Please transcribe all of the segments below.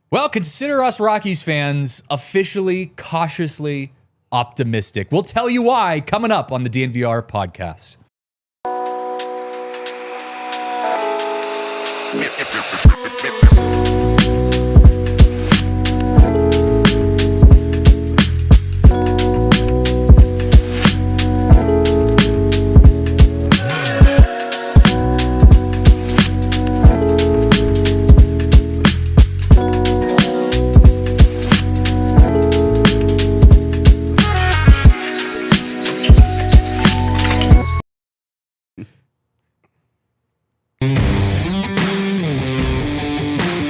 Well, consider us Rockies fans officially cautiously optimistic. We'll tell you why coming up on the DNVR podcast.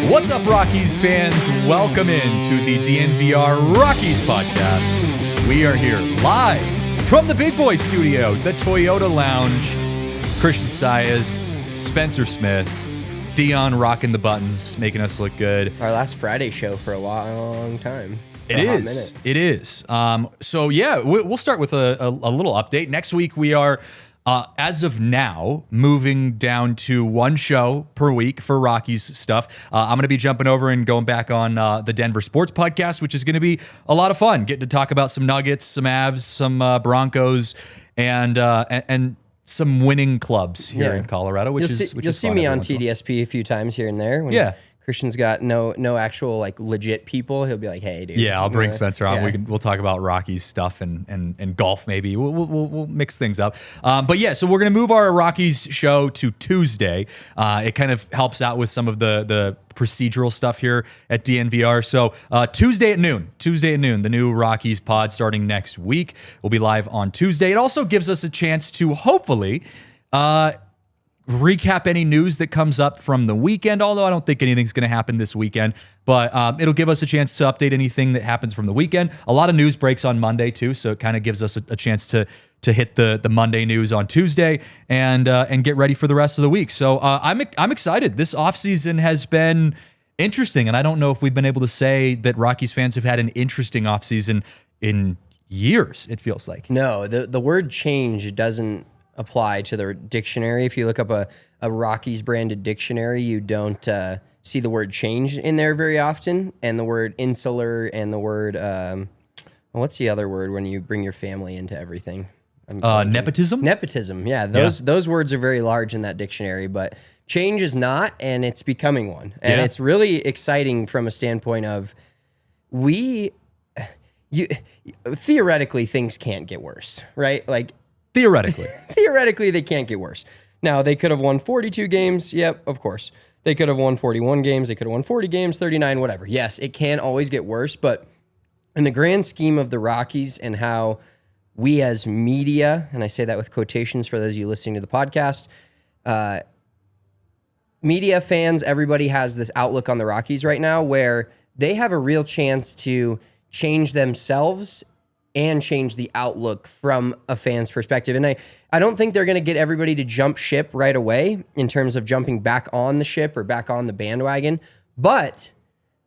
What's up, Rockies fans? Welcome into the DNVR Rockies podcast. We are here live from the Big Boy Studio, the Toyota Lounge. Christian Saez, Spencer Smith, Dion rocking the buttons, making us look good. Our last Friday show for a long time. It is. So yeah, we'll start with a little update. Next week we are, as of now, moving down to one show per week for Rockies stuff. I'm going to be jumping over and going back on the Denver Sports Podcast, which is going to be a lot of fun. Getting to talk about some Nuggets, some Avs, some Broncos, and some winning clubs here in Colorado. You'll see me on TDSP a few times here and there. When Christian's got no actual like legit people. He'll be like, "Hey, dude." Yeah, I'll bring Spencer on. Yeah. We'll talk about Rockies stuff and golf maybe. We'll mix things up. But yeah, so we're gonna move our Rockies show to Tuesday. It kind of helps out with some of the procedural stuff here at DNVR. So Tuesday at noon, the new Rockies pod starting next week. We'll be live on Tuesday. It also gives us a chance to hopefully recap any news that comes up from the weekend, although I don't think anything's going to happen this weekend, but it'll give us a chance to update anything that happens from the weekend. A lot of news breaks on Monday too, so it kind of gives us a chance to hit the Monday news on Tuesday and get ready for the rest of the week. So I'm excited. This offseason has been interesting, and I don't know if we've been able to say that Rockies fans have had an interesting offseason in years, it feels like. No, the word change doesn't apply to the dictionary. If you look up a Rockies branded dictionary, you don't see the word change in there very often, and the word insular and the word what's the other word when you bring your family into everything? Nepotism? Nepotism, yeah. Those words are very large in that dictionary, but change is not, and it's becoming one. And it's really exciting from a standpoint of theoretically things can't get worse, right? Like Theoretically, they can't get worse. Now, they could have won 42 games. Yep, of course. They could have won 41 games. They could have won 40 games, 39, whatever. Yes, it can always get worse, but in the grand scheme of the Rockies and how we as media, and I say that with quotations for those of you listening to the podcast, media fans, everybody has this outlook on the Rockies right now where they have a real chance to change themselves and change the outlook from a fan's perspective. And I don't think they're going to get everybody to jump ship right away in terms of jumping back on the ship or back on the bandwagon, but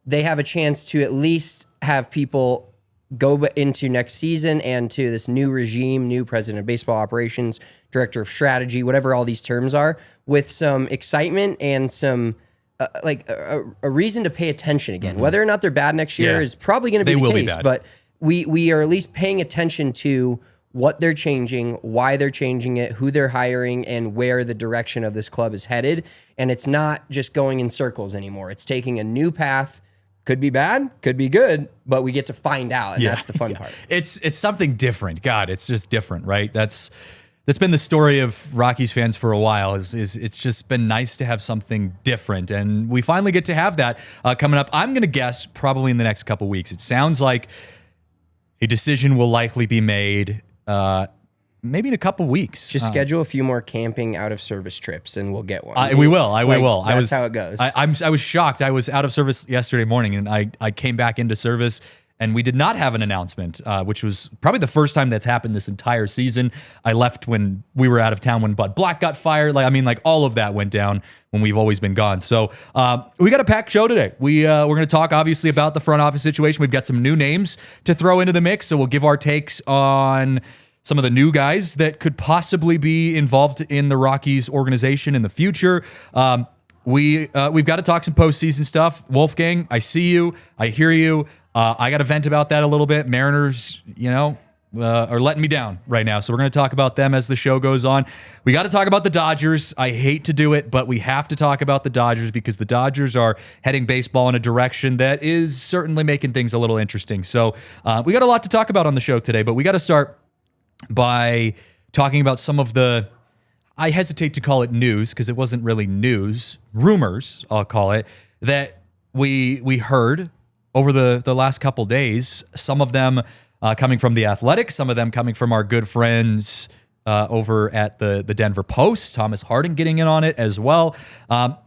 they have a chance to at least have people go into next season and to this new regime, new president of baseball operations, director of strategy, whatever all these terms are, with some excitement and some a reason to pay attention again. Mm-hmm. Whether or not they're bad next year is probably going to be the case, but we are at least paying attention to what they're changing, why they're changing it, who they're hiring, and where the direction of this club is headed. And it's not just going in circles anymore. It's taking a new path. Could be bad, could be good, but we get to find out, and that's the fun part. It's something different. God, it's just different, right? That's been the story of Rockies fans for a while. Is it's just been nice to have something different, and we finally get to have that coming up. I'm going to guess probably in the next couple weeks. It sounds like a decision will likely be made maybe in a couple weeks. Just schedule a few more camping out of service trips and we'll get one. We will. That's how it goes. I was shocked. I was out of service yesterday morning and I came back into service and we did not have an announcement, which was probably the first time that's happened this entire season. I left when we were out of town when Bud Black got fired. All of that went down when we've always been gone. So we got a packed show today. We're going to talk obviously about the front office situation. We've got some new names to throw into the mix, so we'll give our takes on some of the new guys that could possibly be involved in the Rockies organization in the future. we've got to talk some postseason stuff. Wolfgang, I see you. I hear you. I got to vent about that a little bit. Mariners, are letting me down right now. So we're going to talk about them as the show goes on. We got to talk about the Dodgers. I hate to do it, but we have to talk about the Dodgers because the Dodgers are heading baseball in a direction that is certainly making things a little interesting. So we got a lot to talk about on the show today, but we got to start by talking about some of the, I hesitate to call it news because it wasn't really news, rumors, I'll call it, that we heard over the last couple days. Some of them coming from The Athletic, some of them coming from our good friends over at the Denver Post, Thomas Harding getting in on it as well.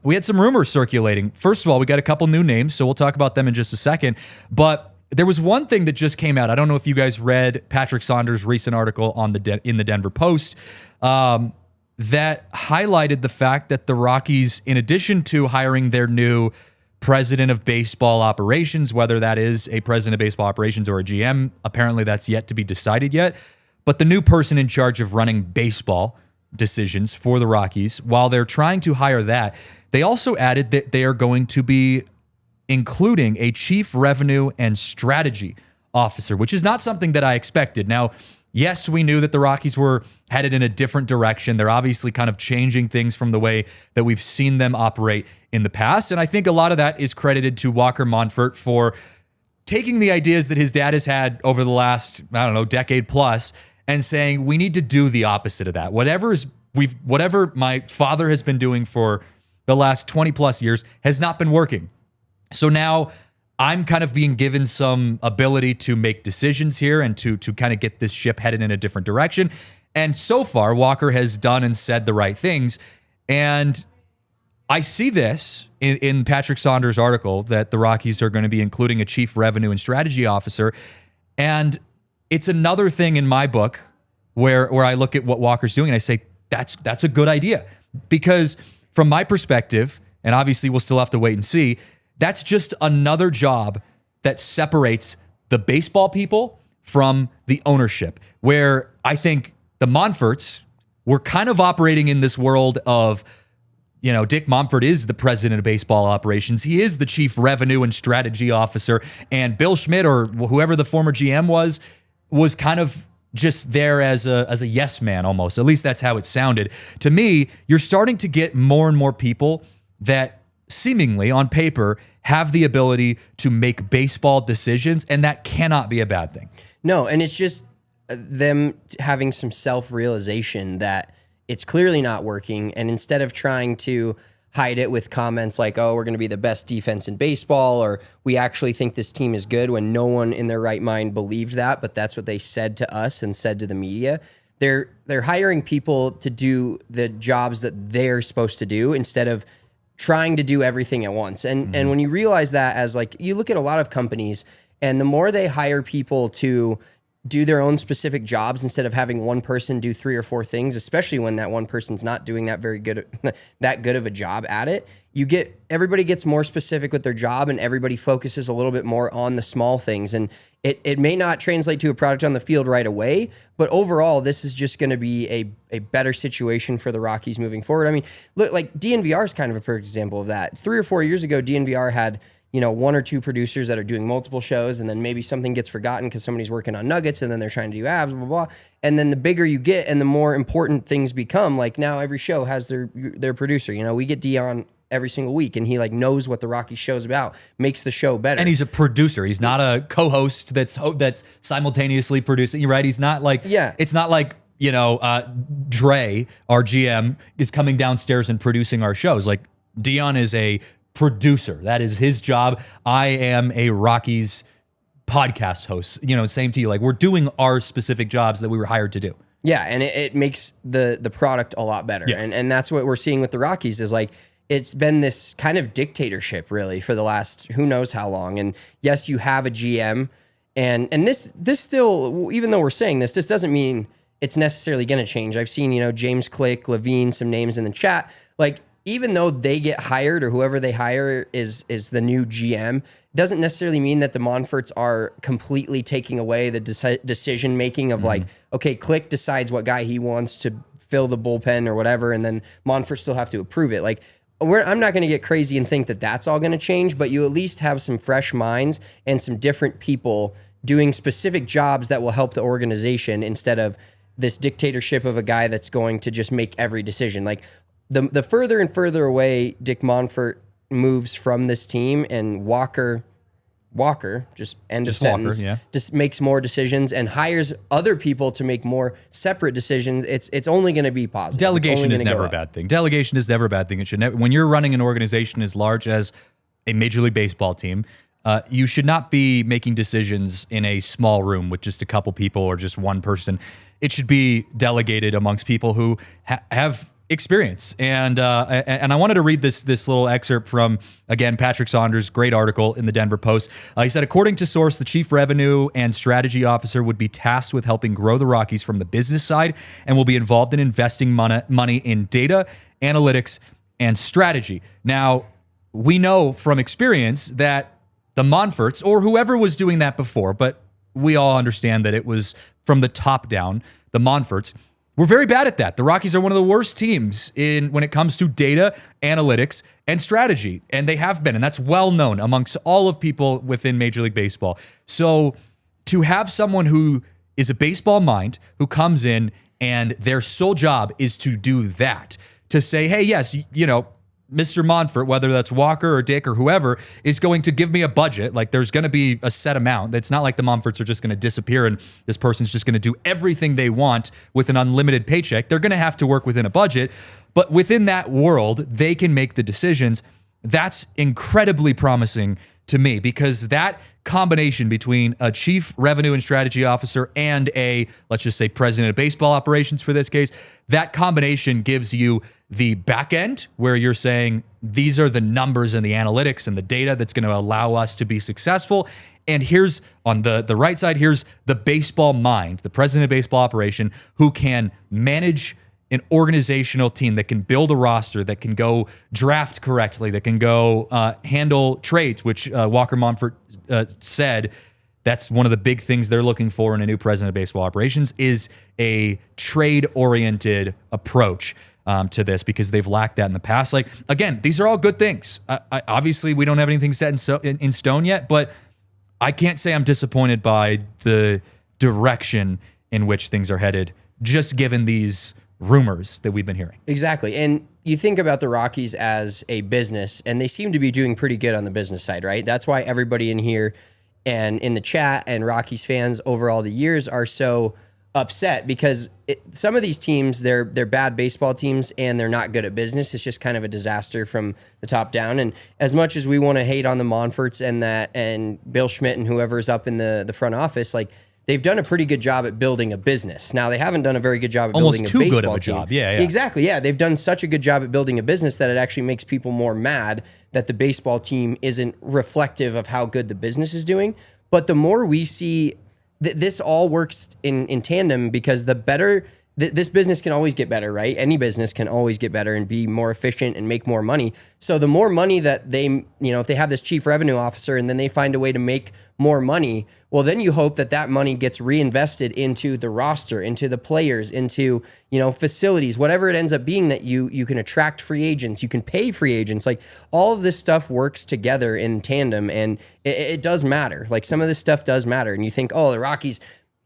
We had some rumors circulating. First of all, we got a couple new names, so we'll talk about them in just a second. But there was one thing that just came out. I don't know if you guys read Patrick Saunders' recent article on in the Denver Post that highlighted the fact that the Rockies, in addition to hiring their new president of baseball operations, whether that is a president of baseball operations or a GM, apparently that's yet to be decided yet. But the new person in charge of running baseball decisions for the Rockies, while they're trying to hire that, they also added that they are going to be including a chief revenue and strategy officer, which is not something that I expected. Now, yes, we knew that the Rockies were headed in a different direction. They're obviously kind of changing things from the way that we've seen them operate in the past. And I think a lot of that is credited to Walker Monfort for taking the ideas that his dad has had over the last, decade plus and saying, we need to do the opposite of that. Whatever my father has been doing for the last 20 plus years has not been working. So now I'm kind of being given some ability to make decisions here and to kind of get this ship headed in a different direction. And so far, Walker has done and said the right things. And I see this in Patrick Saunders' article that the Rockies are going to be including a chief revenue and strategy officer. And it's another thing in my book where I look at what Walker's doing and I say, that's a good idea. Because from my perspective, and obviously we'll still have to wait and see, that's just another job that separates the baseball people from the ownership, where I think the Monforts were kind of operating in this world of, Dick Monfort is the president of baseball operations. He is the chief revenue and strategy officer. And Bill Schmidt, or whoever the former GM was kind of just there as a yes man almost. At least that's how it sounded. To me, you're starting to get more and more people that seemingly on paper have the ability to make baseball decisions, and that cannot be a bad thing. No, and it's just them having some self-realization that it's clearly not working, and instead of trying to hide it with comments like, oh, we're going to be the best defense in baseball, or we actually think this team is good, when no one in their right mind believed that, but that's what they said to us and said to the media. They're hiring people to do the jobs that they're supposed to do instead of trying to do everything at once. And when you realize that, as like, you look at a lot of companies, and the more they hire people to do their own specific jobs instead of having one person do 3 or 4 things, especially when that one person's not doing that good of a job at it, everybody gets more specific with their job, and everybody focuses a little bit more on the small things. And it may not translate to a product on the field right away, but overall, this is just going to be a better situation for the Rockies moving forward. I mean, look, like DNVR is kind of a perfect example of that. 3 or 4 years ago, DNVR had 1 or 2 producers that are doing multiple shows, and then maybe something gets forgotten because somebody's working on Nuggets, and then they're trying to do abs, blah, blah, blah. And then the bigger you get and the more important things become, like now every show has their producer. We get Dion every single week, and he knows what the Rockies show's about, makes the show better. And he's a producer. He's not a co-host that's simultaneously producing. You're right. He's not like, it's not like, Dre, our GM, is coming downstairs and producing our shows. Like, Dion is a producer. That is his job. I am a Rockies podcast host. Same to you. Like, we're doing our specific jobs that we were hired to do. Yeah, and it makes the product a lot better. Yeah. And that's what we're seeing with the Rockies is like, it's been this kind of dictatorship really for the last who knows how long. And yes, you have a GM, and this still, even though we're saying this doesn't mean it's necessarily going to change. I've seen, James Click, Levine, some names in the chat. Like, even though they get hired or whoever they hire is the new GM, doesn't necessarily mean that the Monforts are completely taking away the decision making of like, okay, Click decides what guy he wants to fill the bullpen or whatever, and then Monfort still have to approve it. Like, I'm not going to get crazy and think that that's all going to change, but you at least have some fresh minds and some different people doing specific jobs that will help the organization instead of this dictatorship of a guy that's going to just make every decision. Like the further and further away Dick Monfort moves from this team, and Walker, just end of sentence, just makes more decisions and hires other people to make more separate decisions, it's only going to be positive. Delegation is never a bad thing. Delegation is never a bad thing. It should never, when you're running an organization as large as a Major League Baseball team, you should not be making decisions in a small room with just a couple people or just one person. It should be delegated amongst people who have experience. And I wanted to read this little excerpt from, again, Patrick Saunders' great article in the Denver Post. He said, according to source, the chief revenue and strategy officer would be tasked with helping grow the Rockies from the business side and will be involved in investing money in data, analytics, and strategy. Now, we know from experience that the Monforts, or whoever was doing that before, but we all understand that it was from the top down, the Monforts, we're very bad at that. The Rockies are one of the worst teams when it comes to data, analytics, and strategy, and they have been, and that's well known amongst all of people within Major League Baseball. So to have someone who is a baseball mind, who comes in and their sole job is to do that, to say, hey, yes, Mr. Monfort, whether that's Walker or Dick or whoever, is going to give me a budget. Like, there's going to be a set amount. It's not like the Monforts are just going to disappear and this person's just going to do everything they want with an unlimited paycheck. They're going to have to work within a budget. But within that world, they can make the decisions. That's incredibly promising to me, because that combination between a chief revenue and strategy officer and a, let's just say, president of baseball operations for this case, that combination gives you the back end where you're saying these are the numbers and the analytics and the data that's going to allow us to be successful. And here's on the right side, here's the baseball mind, the president of baseball operation, who can manage an organizational team, that can build a roster, that can go draft correctly, that can go handle trades, which Walker Monfort said that's one of the big things they're looking for in a new president of baseball operations, is a trade-oriented approach to this, because they've lacked that in the past. Like, again, these are all good things. Obviously, we don't have anything set in stone yet, but I can't say I'm disappointed by the direction in which things are headed, just given these rumors that we've been hearing. Exactly. And you think about the Rockies as a business, and they seem to be doing pretty good on the business side, right? That's why everybody in here and in the chat and Rockies fans over all the years are so upset, because some of these teams, they're bad baseball teams and they're not good at business. It's just kind of a disaster from the top down. And as much as we want to hate on the Monforts and Bill Schmidt and whoever's up in the front office, like, they've done a pretty good job at building a business. Now, they haven't done a very good job at building a baseball team. Almost too good of a job. Yeah. Exactly. Yeah. They've done such a good job at building a business that it actually makes people more mad that the baseball team isn't reflective of how good the business is doing. But the more we see, this all works in tandem, because the better this business can always get better, right? Any business can always get better and be more efficient and make more money. So the more money that they, if they have this chief revenue officer and then they find a way to make more money, well, then you hope that money gets reinvested into the roster, into the players, into, facilities, whatever it ends up being, that you can attract free agents, you can pay free agents. Like, all of this stuff works together in tandem, and it does matter. Like, some of this stuff does matter. And you think, oh, the Rockies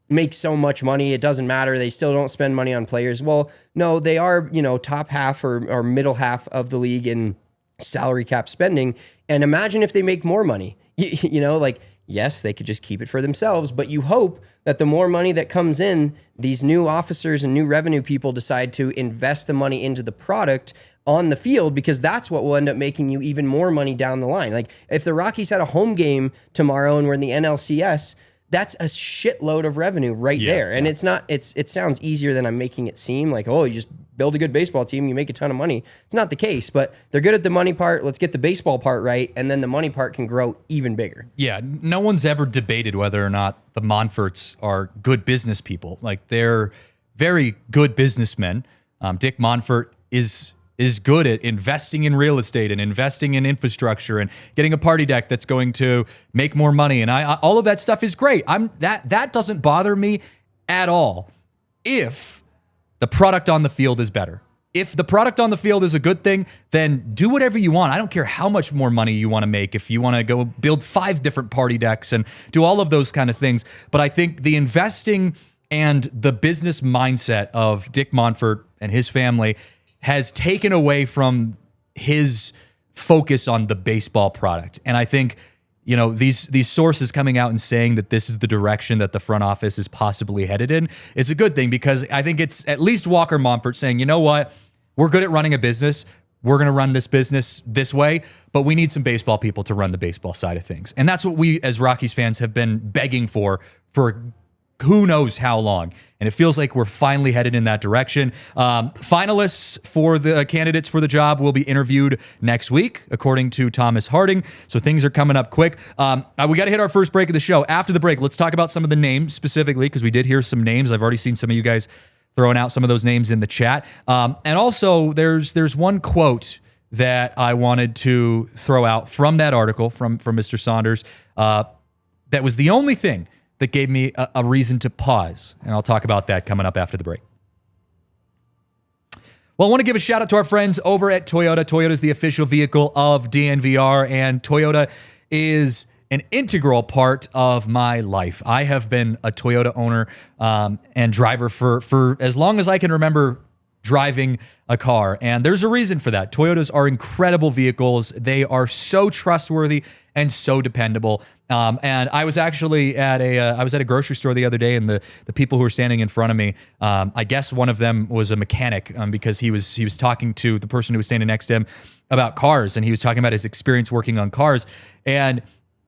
make so much money, it doesn't matter, they still don't spend money on players. Well, no, they are, top half or middle half of the league in salary cap spending. And imagine if they make more money, yes, they could just keep it for themselves, but you hope that the more money that comes in, these new officers and new revenue people decide to invest the money into the product on the field, because that's what will end up making you even more money down the line. Like, if the Rockies had a home game tomorrow and we're in the NLCS, that's a shitload of revenue right there. And it's not, it sounds easier than I'm making it seem, like, oh, you just build a good baseball team, you make a ton of money. It's not the case, but they're good at the money part. Let's get the baseball part right, and then the money part can grow even bigger. Yeah, no one's ever debated whether or not the Monforts are good business people. Like, they're very good businessmen. Dick Monfort is good at investing in real estate and investing in infrastructure and getting a party deck that's going to make more money. And all of that stuff is great. That doesn't bother me at all if the product on the field is better. if the product on the field is a good thing, then do whatever you want. I don't care how much more money you want to make. If you want to go build 5 different party decks and do all of those kind of things. But I think the investing and the business mindset of Dick Monfort and his family has taken away from his focus on the baseball product. And I think, you know, these sources coming out and saying that this is the direction that the front office is possibly headed in is a good thing, because I think it's at least Walker Monfort saying, you know what, we're good at running a business. We're going to run this business this way, but we need some baseball people to run the baseball side of things. And that's what we as Rockies fans have been begging for who knows how long. And it feels like we're finally headed in that direction. Finalists for the candidates for the job will be interviewed next week, according to Thomas Harding. So things are coming up quick. We got to hit our first break of the show. After the break, let's talk about some of the names specifically, because we did hear some names. I've already seen some of you guys throwing out some of those names in the chat. And also, there's one quote that I wanted to throw out from that article from Mr. Saunders that was the only thing that gave me a reason to pause. And I'll talk about that coming up after the break. Well, I want to give a shout out to our friends over at Toyota. Toyota is the official vehicle of DNVR, and Toyota is an integral part of my life. I have been a Toyota owner and driver for as long as I can remember driving a car. And there's a reason for that. Toyotas are incredible vehicles. They are so trustworthy and so dependable. And I was actually at a grocery store the other day, and the people who were standing in front of me, I guess one of them was a mechanic, because he was talking to the person who was standing next to him about cars, and he was talking about his experience working on cars. And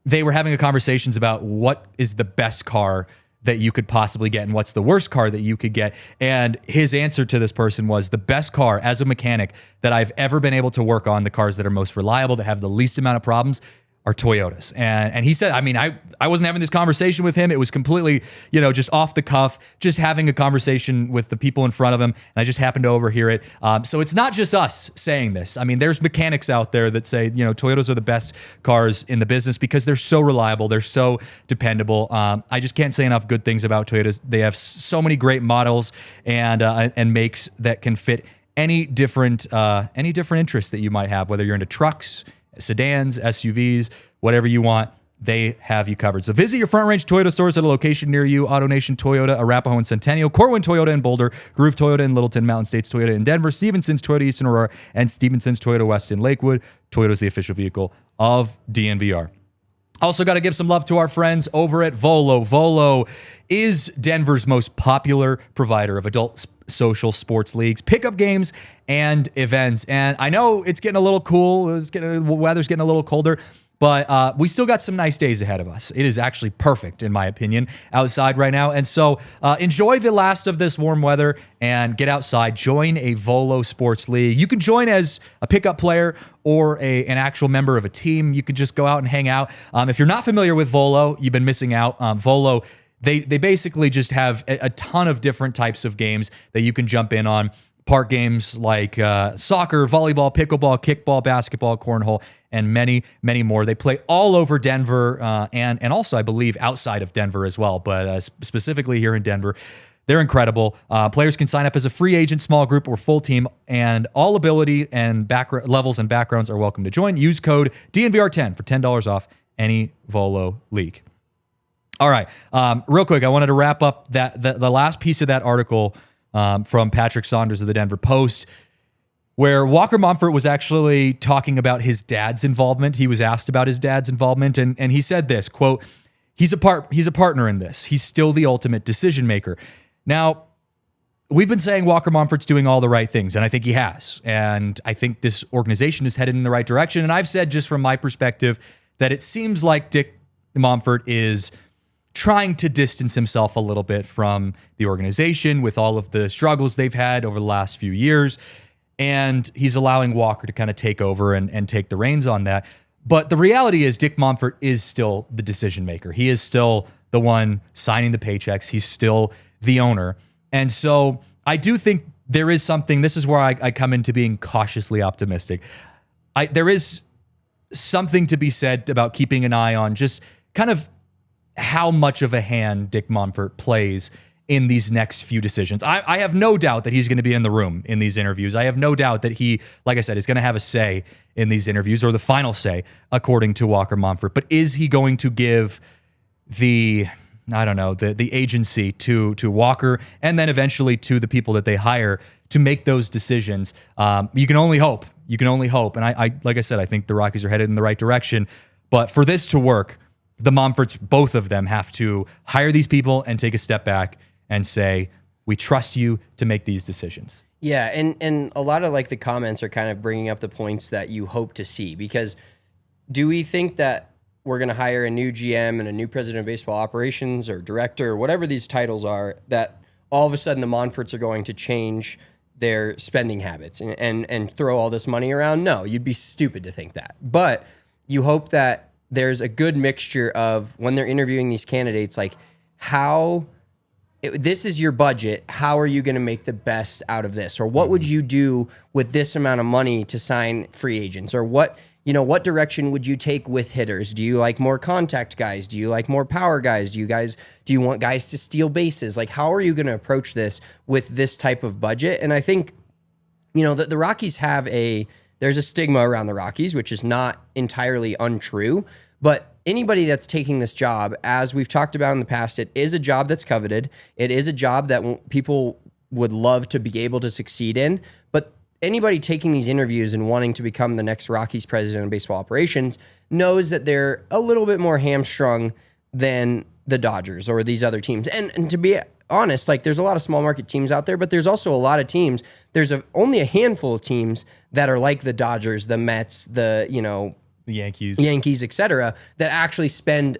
they were having a conversations about what is the best car that you could possibly get and what's the worst car that you could get. And his answer to this person was, the best car as a mechanic that I've ever been able to work on, the cars that are most reliable, that have the least amount of problems, are Toyotas. And he said, I mean, I wasn't having this conversation with him. It was completely, just off the cuff, just having a conversation with the people in front of him. And I just happened to overhear it. So it's not just us saying this. I mean, there's mechanics out there that say, Toyotas are the best cars in the business because they're so reliable. They're so dependable. I just can't say enough good things about Toyotas. They have so many great models and makes that can fit any different interests that you might have, whether you're into trucks, sedans, SUVs, whatever you want, they have you covered. So visit your Front Range Toyota stores at a location near you. AutoNation Toyota, Arapahoe and Centennial, Corwin Toyota in Boulder, Groove Toyota in Littleton, Mountain States Toyota in Denver, Stevenson's Toyota Eastern Aurora, and Stevenson's Toyota West in Lakewood. Toyota is the official vehicle of DNVR. Also got to give some love to our friends over at Volo. Volo is Denver's most popular provider of adult social sports leagues, pickup games, and events. And I know it's getting a little cool. The weather's getting a little colder, but we still got some nice days ahead of us. It is actually perfect, in my opinion, outside right now. And so enjoy the last of this warm weather and get outside. Join a Volo sports league. You can join as a pickup player or an actual member of a team. You can just go out and hang out. If you're not familiar with Volo, you've been missing out. Volo, they basically just have a ton of different types of games that you can jump in on. Park games like soccer, volleyball, pickleball, kickball, basketball, cornhole, and many, many more. They play all over Denver and also, I believe, outside of Denver as well, but specifically here in Denver. They're incredible. Players can sign up as a free agent, small group, or full team, and all ability and levels and backgrounds are welcome to join. Use code DNVR10 for $10 off any Volo league. All right, real quick, I wanted to wrap up the last piece of that article from Patrick Saunders of the Denver Post, where Walker Monfort was actually talking about his dad's involvement. He was asked about his dad's involvement, and he said this, quote, he's a partner in this. He's still the ultimate decision maker. Now, we've been saying Walker Monfort's doing all the right things, and I think he has. And I think this organization is headed in the right direction. And I've said, just from my perspective, that it seems like Dick Monfort is trying to distance himself a little bit from the organization with all of the struggles they've had over the last few years. And he's allowing Walker to kind of take over and take the reins on that. But the reality is Dick Monfort is still the decision maker. He is still the one signing the paychecks. He's still the owner. And so I do think there is something, this is where I come into being cautiously optimistic. There is something to be said about keeping an eye on just kind of how much of a hand Dick Monfort plays in these next few decisions. I have no doubt that he's going to be in the room in these interviews. I have no doubt that he, like I said, is going to have a say in these interviews, or the final say, according to Walker Monfort. But is he going to give the agency to Walker, and then eventually to the people that they hire to make those decisions? You can only hope. And I like I said, I think the Rockies are headed in the right direction. But for this to work, the Monforts, both of them, have to hire these people and take a step back and say, we trust you to make these decisions. Yeah, and a lot of like the comments are kind of bringing up the points that you hope to see, because do we think that we're going to hire a new GM and a new president of baseball operations or director or whatever these titles are, that all of a sudden the Monforts are going to change their spending habits and throw all this money around? No, you'd be stupid to think that. But you hope that there's a good mixture of, when they're interviewing these candidates, like this is your budget. How are you going to make the best out of this? Or what would you do with this amount of money to sign free agents? Or what direction would you take with hitters? Do you like more contact guys? Do you like more power guys? Do you want guys to steal bases? Like, how are you going to approach this with this type of budget? And I think, the Rockies there's a stigma around the Rockies, which is not entirely untrue, but anybody that's taking this job, as we've talked about in the past, it is a job that's coveted. It is a job that people would love to be able to succeed in. But anybody taking these interviews and wanting to become the next Rockies president of baseball operations knows that they're a little bit more hamstrung than the Dodgers or these other teams. And to be honest, like, there's a lot of small market teams out there, but there's also a lot of teams. There's only a handful of teams that are like the Dodgers, the Mets, the Yankees, etc., that actually spend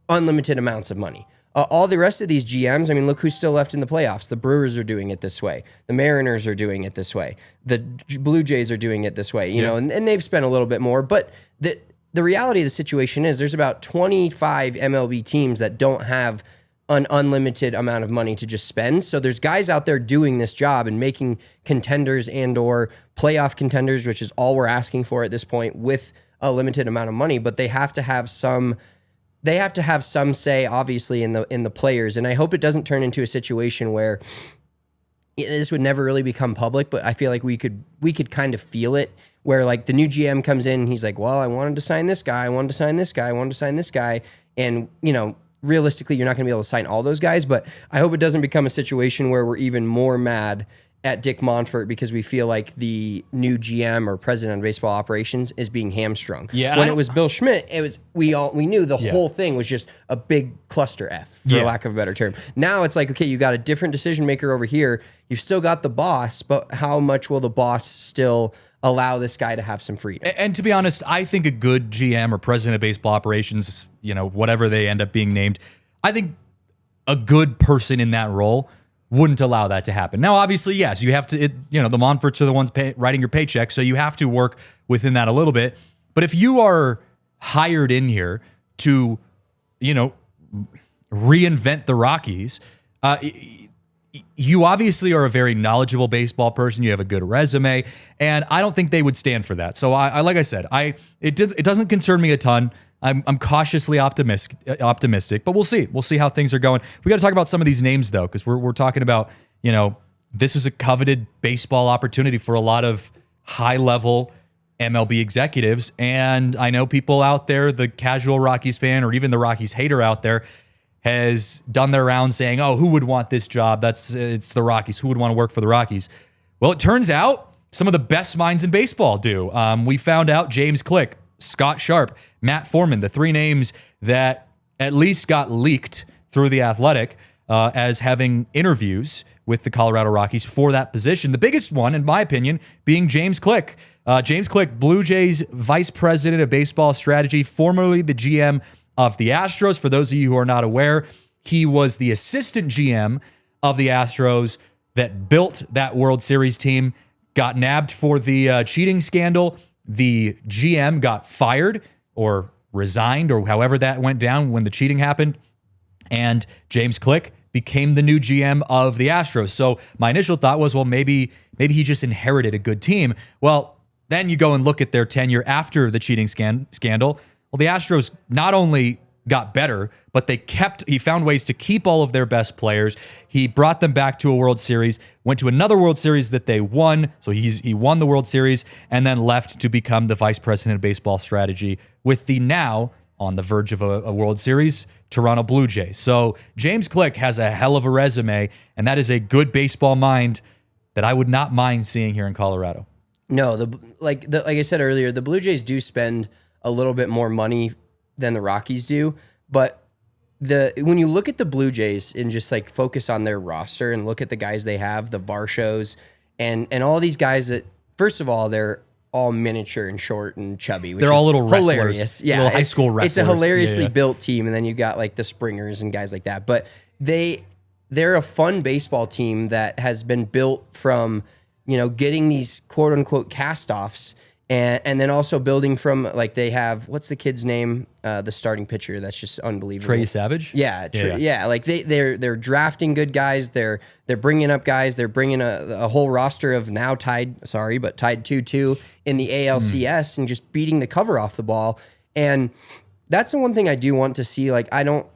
unlimited amounts of money. All the rest of these GMs, I mean, look who's still left in the playoffs. The Brewers are doing it this way. The Mariners are doing it this way. The Blue Jays are doing it this way, and they've spent a little bit more. But the reality of the situation is there's about 25 MLB teams that don't have an unlimited amount of money to just spend. So there's guys out there doing this job and making contenders and or playoff contenders, which is all we're asking for at this point, with a limited amount of money. But they have to have some say, obviously, in the players. And I hope it doesn't turn into a situation where this would never really become public, but I feel like we could kind of feel it, where like the new GM comes in and he's like, well, I wanted to sign this guy, I wanted to sign this guy, I wanted to sign this guy. And, realistically, you're not going to be able to sign all those guys, but I hope it doesn't become a situation where we're even more mad at Dick Monfort because we feel like the new GM or president of baseball operations is being hamstrung. Yeah, when it was Bill Schmidt, we knew the whole thing was just a big cluster F, for lack of a better term. Now it's like, okay, you got a different decision maker over here. You've still got the boss, but how much will the boss still allow this guy to have some freedom? And to be honest, I think a good GM or president of baseball operations, whatever they end up being named, I think a good person in that role wouldn't allow that to happen. Now, obviously, yes, you have to, the Monforts are the ones writing your paycheck, so you have to work within that a little bit. But if you are hired in here to, reinvent the Rockies, you obviously are a very knowledgeable baseball person. You have a good resume, and I don't think they would stand for that. So, like I said, it doesn't concern me a ton. I'm cautiously optimistic, but we'll see. We'll see how things are going. We got to talk about some of these names, though, because we're talking about, this is a coveted baseball opportunity for a lot of high-level MLB executives. And I know people out there, the casual Rockies fan or even the Rockies hater out there, has done their rounds saying, oh, who would want this job? It's the Rockies. Who would want to work for the Rockies? Well, it turns out some of the best minds in baseball do. We found out James Click, Scott Sharp, Matt Foreman, the three names that at least got leaked through The Athletic as having interviews with the Colorado Rockies for that position. The biggest one, in my opinion, being James Click. James Click, Blue Jays Vice President of Baseball Strategy, formerly the GM of the Astros. For those of you who are not aware, he was the assistant GM of the Astros that built that World Series team, got nabbed for the cheating scandal. The GM got fired or resigned or however that went down when the cheating happened. And James Click became the new GM of the Astros. So my initial thought was, well, maybe he just inherited a good team. Well, then you go and look at their tenure after the cheating scandal. Well, the Astros not only got better, but he found ways to keep all of their best players. He brought them back to a World Series, went to another World Series that they won. So he won the World Series and then left to become the vice president of baseball strategy with the now on the verge of a World Series Toronto Blue Jays. So James Click has a hell of a resume, and that is a good baseball mind that I would not mind seeing here in Colorado. No, like I said earlier, the Blue Jays do spend a little bit more money than the Rockies do, but when you look at the Blue Jays and just like focus on their roster and look at the guys they have, the Varshos and all these guys that, first of all, they're all miniature and short and chubby, which they're all is little wrestlers, hilarious. Yeah, little high school wrestlers. It's a hilariously built team, and then you got like the Springers and guys like that. But they're a fun baseball team that has been built from, getting these quote unquote cast-offs and then also building from, like, they have, what's the kid's name? The starting pitcher that's just unbelievable. Trey Savage? Yeah. Like they're drafting good guys. They're bringing up guys. They're bringing a whole roster of now tied 2-2 in the ALCS and just beating the cover off the ball. And that's the one thing I do want to see. Like, I don't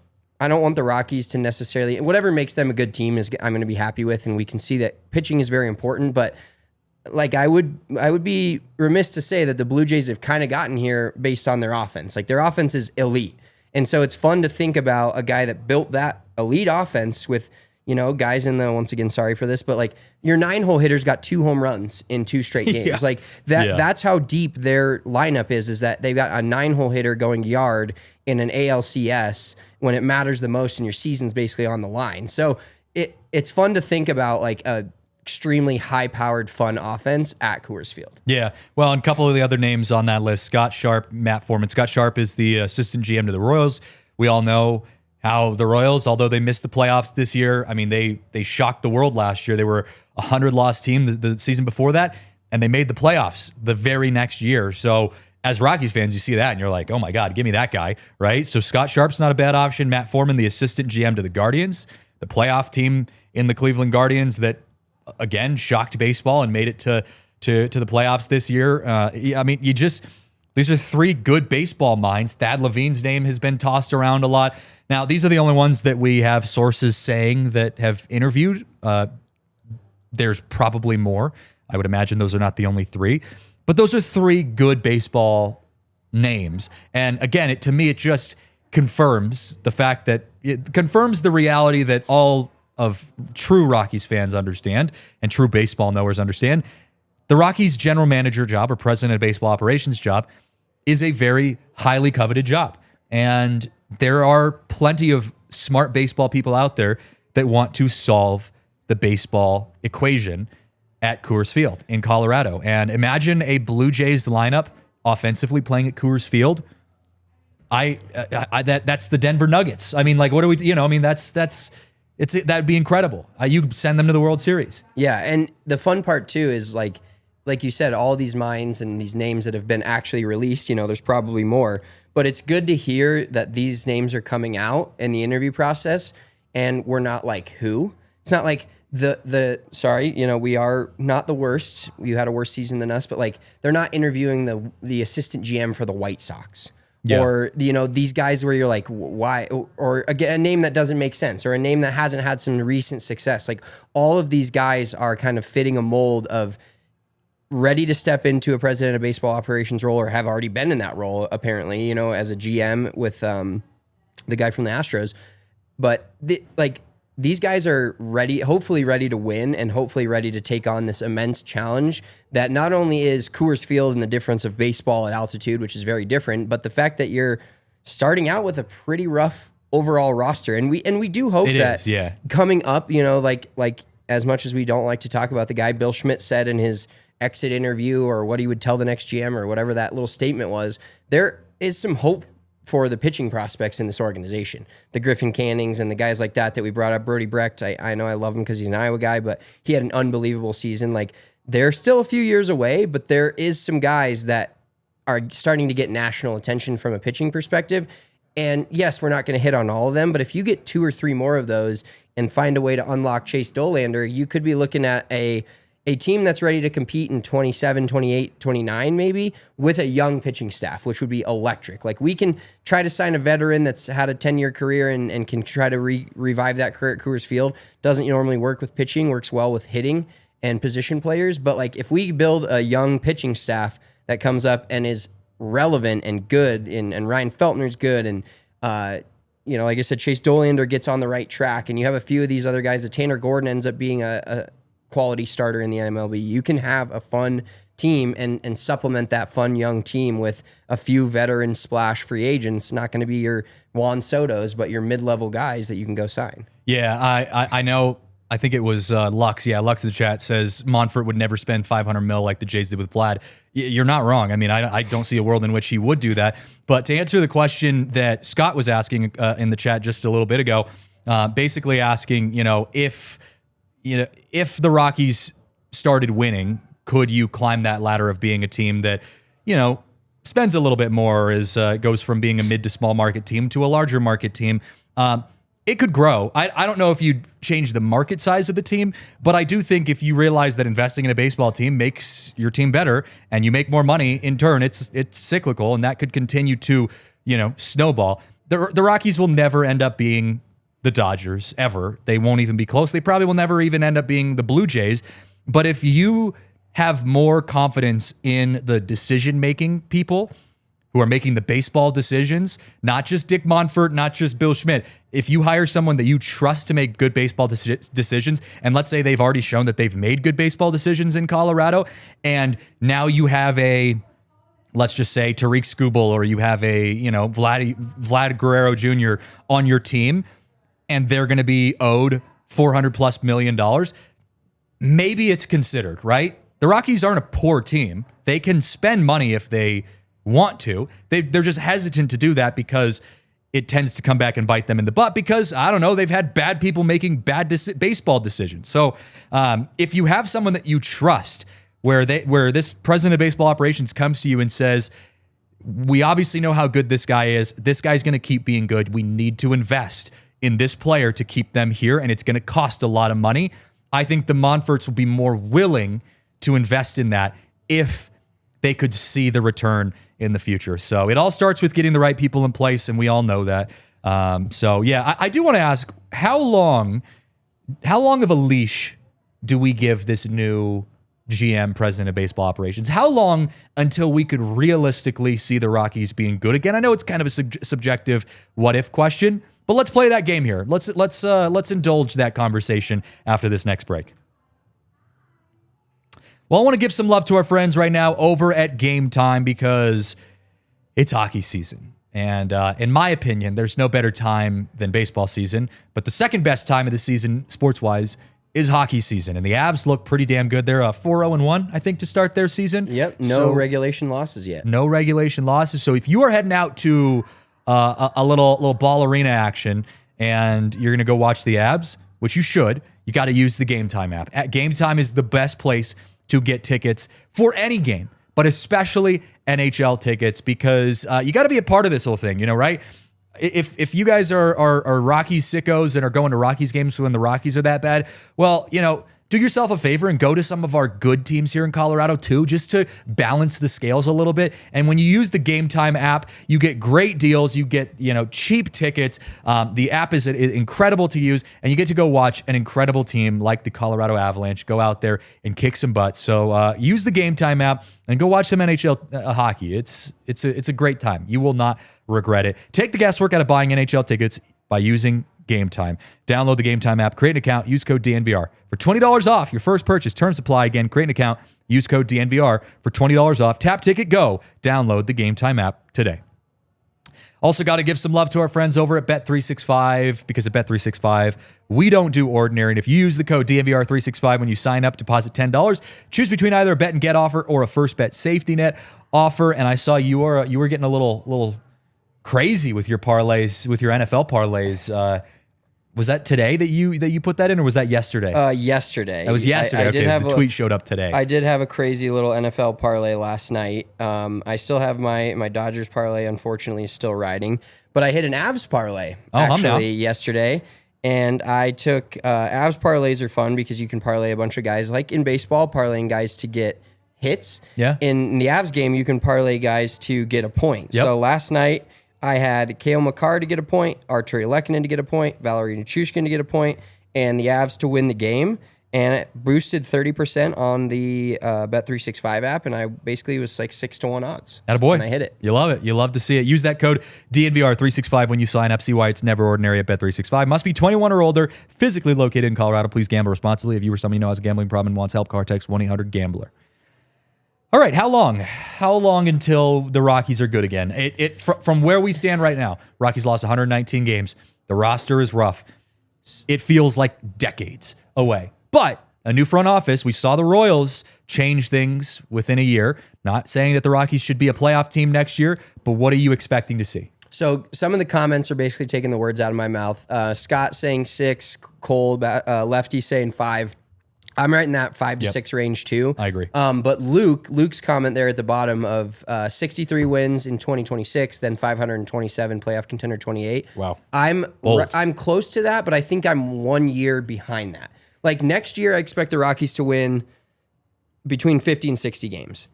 want the Rockies to necessarily, whatever makes them a good team is I'm going to be happy with. And we can see that pitching is very important, but like I would be remiss to say that the Blue Jays have kind of gotten here based on their offense. Like, their offense is elite. And so it's fun to think about a guy that built that elite offense with, guys in the, once again, sorry for this, but like your 9-hole hitters got 2 home runs in 2 straight games. Yeah. Like that's how deep their lineup is that they've got a 9-hole hitter going yard in an ALCS when it matters the most and your season's basically on the line. So it's fun to think about like a extremely high-powered, fun offense at Coors Field. Yeah. Well, and a couple of the other names on that list, Scott Sharp, Matt Foreman. Scott Sharp is the assistant GM to the Royals. We all know how the Royals, although they missed the playoffs this year, I mean, they shocked the world last year. They were a 100-loss team the season before that, and they made the playoffs the very next year. So as Rockies fans, you see that, and you're like, oh, my God, give me that guy, right? So Scott Sharp's not a bad option. Matt Foreman, the assistant GM to the Guardians, the playoff team in the Cleveland Guardians that, again, shocked baseball and made it to the playoffs this year. I mean, these are 3 good baseball minds. Thad Levine's name has been tossed around a lot. Now, these are the only ones that we have sources saying that have interviewed. There's probably more. I would imagine those are not the only 3. But those are 3 good baseball names. And again, to me, it just confirms the fact that it confirms the reality that all of true Rockies fans understand and true baseball knowers understand. The Rockies general manager job or president of baseball operations job is a very highly coveted job. And there are plenty of smart baseball people out there that want to solve the baseball equation at Coors Field in Colorado. And imagine a Blue Jays lineup offensively playing at Coors Field. That's the Denver Nuggets. I mean, like, what do we, that'd be incredible. You send them to the World Series. Yeah, and the fun part too is like you said, all these minds and these names that have been actually released. There's probably more, but it's good to hear that these names are coming out in the interview process, and we're not like who. It's not like we are not the worst. You had a worse season than us, but like they're not interviewing the assistant GM for the White Sox. Yeah. Or, these guys where you're like, why? Or again, a name that doesn't make sense, or a name that hasn't had some recent success. Like, all of these guys are kind of fitting a mold of ready to step into a president of baseball operations role, or have already been in that role, apparently, as a GM with the guy from the Astros. But these guys are hopefully ready to win, and hopefully ready to take on this immense challenge that not only is Coors Field and the difference of baseball at altitude, which is very different, but the fact that you're starting out with a pretty rough overall roster. And we do hope coming up, like as much as we don't like to talk about the guy Bill Schmidt said in his exit interview, or what he would tell the next GM, or whatever that little statement was, there is some hope for the pitching prospects in this organization. The Griffin Cannings and the guys like that we brought up. Brody Brecht, I know I love him because he's an Iowa guy, but he had an unbelievable season. Like, they're still a few years away, but there is some guys that are starting to get national attention from a pitching perspective. And yes, we're not going to hit on all of them, but if you get 2 or 3 more of those and find a way to unlock Chase Dollander, you could be looking at a a team that's ready to compete in 27, 28, 29 maybe with a young pitching staff, which would be electric. Like we can try to sign a veteran that's had a 10-year career and can try to revive that career at Coors Field. Doesn't normally work with pitching, works well with hitting and position players. But like if we build a young pitching staff that comes up and is relevant and good, and Ryan Feltner's good, and like I said, Chase Dolander gets on the right track, and you have a few of these other guys. That Tanner Gordon ends up being a quality starter in the MLB. You can have a fun team and supplement that fun young team with a few veteran splash free agents. Not going to be your Juan Soto's, but your mid-level guys that you can go sign. Yeah, I know. I think it was Lux. Yeah, Lux in the chat says Monfort would never spend $500 million like the Jays did with Vlad. You're not wrong. I mean, I don't see a world in which he would do that. But to answer the question that Scott was asking in the chat just a little bit ago, basically asking, if the Rockies started winning, could you climb that ladder of being a team that, spends a little bit more, goes from being a mid to small market team to a larger market team? It could grow. I don't know if you'd change the market size of the team, but I do think if you realize that investing in a baseball team makes your team better and you make more money in turn, it's cyclical, and that could continue to, snowball. The Rockies will never end up being the Dodgers, ever. They won't even be close. They probably will never even end up being the Blue Jays. But if you have more confidence in the decision-making people who are making the baseball decisions, not just Dick Monfort, not just Bill Schmidt. If you hire someone that you trust to make good baseball decisions, and let's say they've already shown that they've made good baseball decisions in Colorado, and now you have let's just say Tariq Skubal, or you have Vlad Guerrero Jr. on your team, and they're going to be owed $400+ million, maybe it's considered, right? The Rockies aren't a poor team. They can spend money if they want to. They're just hesitant to do that because it tends to come back and bite them in the butt because, I don't know, they've had bad people making bad baseball decisions. So if you have someone that you trust, where this president of baseball operations comes to you and says, we obviously know how good this guy is. This guy's going to keep being good. We need to invest in this player to keep them here, and it's going to cost a lot of money. I think the Monforts will be more willing to invest in that if they could see the return in the future. So it all starts with getting the right people in place, and we all know that. I do want to ask, how long of a leash do we give this new GM, president of baseball operations? How long until we could realistically see the Rockies being good again? I know it's kind of a subjective what-if question, but let's play that game here. Let's indulge that conversation after this next break. Well, I want to give some love to our friends right now over at Game Time because it's hockey season. And in my opinion, there's no better time than baseball season. But the second best time of the season, sports-wise, is hockey season. And the Avs look pretty damn good. They're 4-0-1, I think, to start their season. Yep, no regulation losses yet. No regulation losses. So if you are heading out to a little ball arena action and you're going to go watch the Avs, which you should, you got to use the Game Time app. Game Time is the best place to get tickets for any game, but especially NHL tickets, because you got to be a part of this whole thing, right? If you guys are Rockies sickos and are going to Rockies games when the Rockies are that bad, well, do yourself a favor and go to some of our good teams here in Colorado too, just to balance the scales a little bit. And when you use the Game Time app, you get great deals. You get, cheap tickets. The app is incredible to use, and you get to go watch an incredible team like the Colorado Avalanche go out there and kick some butts. So use the Game Time app and go watch some NHL hockey. It's a great time. You will not regret it. Take the guesswork out of buying NHL tickets by using Game Time. Download the Game Time app, create an account, use code DNVR for $20 off your first purchase. Terms apply. Again, create an account, use code DNVR for $20 off. Tap, ticket, go. Download the Game Time app today. Also got to give some love to our friends over at Bet365, because at Bet365, we don't do ordinary. And if you use the code DNVR365 when you sign up, deposit $10, choose between either a bet and get offer or a first bet safety net offer. And I saw you were getting a little crazy with your parlays, with your NFL parlays. Was that today that you put that in, or was that yesterday? Yesterday. That was yesterday. The tweet showed up today. I did have a crazy little NFL parlay last night. I still have my Dodgers parlay, unfortunately, is still riding. But I hit an Avs parlay actually yesterday. And I took Avs parlays are fun because you can parlay a bunch of guys, like in baseball, parlaying guys to get hits. Yeah. In the Avs game, you can parlay guys to get a point. Yep. So last night, I had Cale Makar to get a point, Arturi Lehkonen to get a point, Valerie Nichushkin to get a point, and the Avs to win the game. And it boosted 30% on the Bet365 app, and I basically was like 6-1 odds. Attaboy. And I hit it. You love it. You love to see it. Use that code DNVR365 when you sign up. See why it's never ordinary at Bet365. Must be 21 or older, physically located in Colorado. Please gamble responsibly. If you or someone you know has a gambling problem and wants help, call or text 1-800-GAMBLER. All right, how long? How long until the Rockies are good again? From where we stand right now, Rockies lost 119 games. The roster is rough. It feels like decades away. But a new front office, we saw the Royals change things within a year. Not saying that the Rockies should be a playoff team next year, but what are you expecting to see? So some of the comments are basically taking the words out of my mouth. Scott saying 6, Cole, Lefty saying 5. I'm right in that 5 to 6 range too. I agree. But Luke's comment there at the bottom of 63 wins in 2026, then 527 playoff contender 28. Wow. I'm close to that, but I think I'm 1 year behind that. Like next year, I expect the Rockies to win between 50 and 60 games.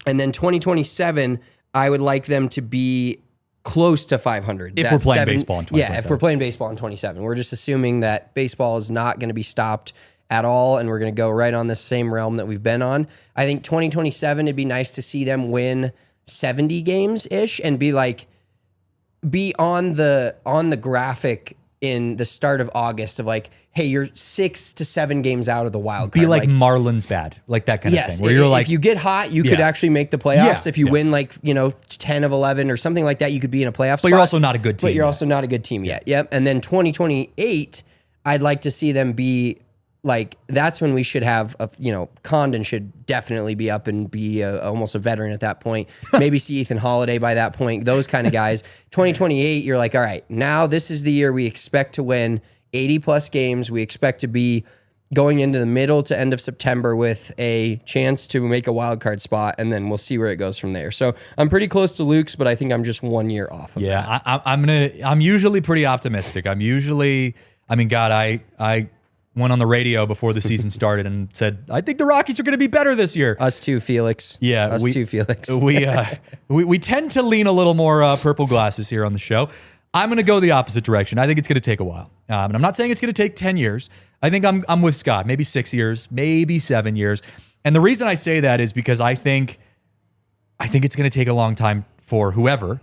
And then 2027, I would like them to be close to 500. If we're playing baseball in 2027. Yeah, if we're playing baseball in 27. We're just assuming that baseball is not going to be stopped at all, and we're going to go right on the same realm that we've been on. I think 2027, it'd be nice to see them win 70 games-ish and be on the graphic in the start of August of like, hey, you're 6 to 7 games out of the wild card. Be like Marlins bad, like that kind of thing. Where you're like, if you get hot, you could actually make the playoffs. Yeah, if you win 10 of 11 or something like that, you could be in a playoff spot. but you're also not a good team. But you're yet. also not a good team yet. Yep. And then 2028, I'd like to see them be like, that's when we should have, Condon should definitely be up and be almost a veteran at that point. Maybe see Ethan Holiday by that point, those kind of guys. 2028, you're like, all right, now this is the year we expect to win 80 plus games. We expect to be going into the middle to end of September with a chance to make a wild card spot, and then we'll see where it goes from there. So I'm pretty close to Luke's, but I think I'm just 1 year off of that. I'm usually pretty optimistic. I went on the radio before the season started and said, I think the Rockies are going to be better this year. Us too, Felix. Yeah. Us too, Felix. We tend to lean a little more purple glasses here on the show. I'm going to go the opposite direction. I think it's going to take a while. And I'm not saying it's going to take 10 years. I think I'm with Scott. Maybe 6 years, maybe 7 years. And the reason I say that is because I think it's going to take a long time for whoever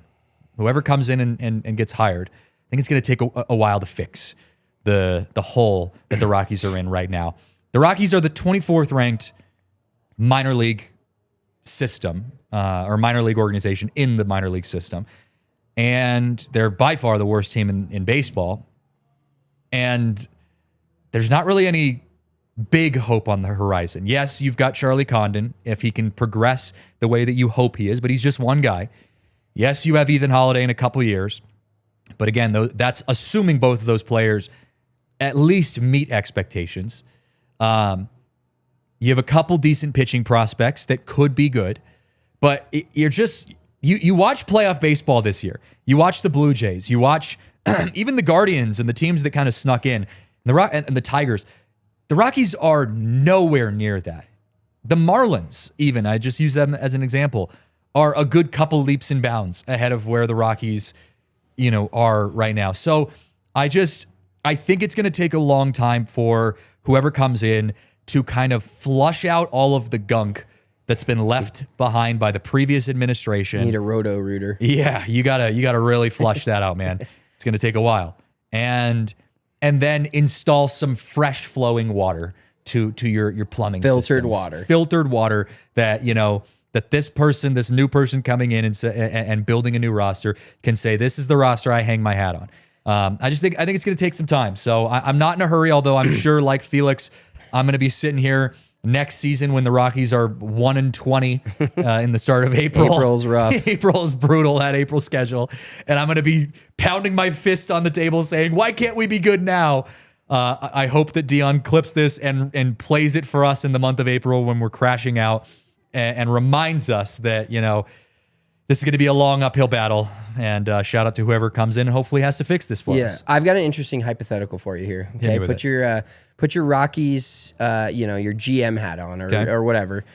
comes in and gets hired. I think it's going to take a while to fix the hole that the Rockies are in right now. The Rockies are the 24th ranked minor league system or minor league organization in the minor league system. And they're by far the worst team in baseball. And there's not really any big hope on the horizon. Yes, you've got Charlie Condon, if he can progress the way that you hope he is, but he's just one guy. Yes, you have Ethan Holiday in a couple years. But again, that's assuming both of those players at least meet expectations. You have a couple decent pitching prospects that could be good, but you watch playoff baseball this year. You watch the Blue Jays. You watch even the Guardians and the teams that kind of snuck in, and the Tigers. The Rockies are nowhere near that. The Marlins, even, I just use them as an example, are a good couple leaps and bounds ahead of where the Rockies, are right now. So I think it's going to take a long time for whoever comes in to kind of flush out all of the gunk that's been left behind by the previous administration. You need a roto-rooter. Yeah, you gotta really flush that out, man. It's going to take a while. And then install some fresh flowing water to your plumbing Filtered systems. water. Filtered water that, that this new person coming in and building a new roster can say, this is the roster I hang my hat on. I think it's going to take some time. So I'm not in a hurry, although I'm sure, like Felix, I'm going to be sitting here next season when the Rockies are 1-20 in the start of April. April's rough. April is brutal, that April schedule. And I'm going to be pounding my fist on the table saying, why can't we be good now? I hope that Dion clips this and plays it for us in the month of April when we're crashing out and reminds us that, this is going to be a long uphill battle. And shout out to whoever comes in and hopefully has to fix this for us. I've got an interesting hypothetical for you here. Okay, put your Rockies, your GM hat on or whatever.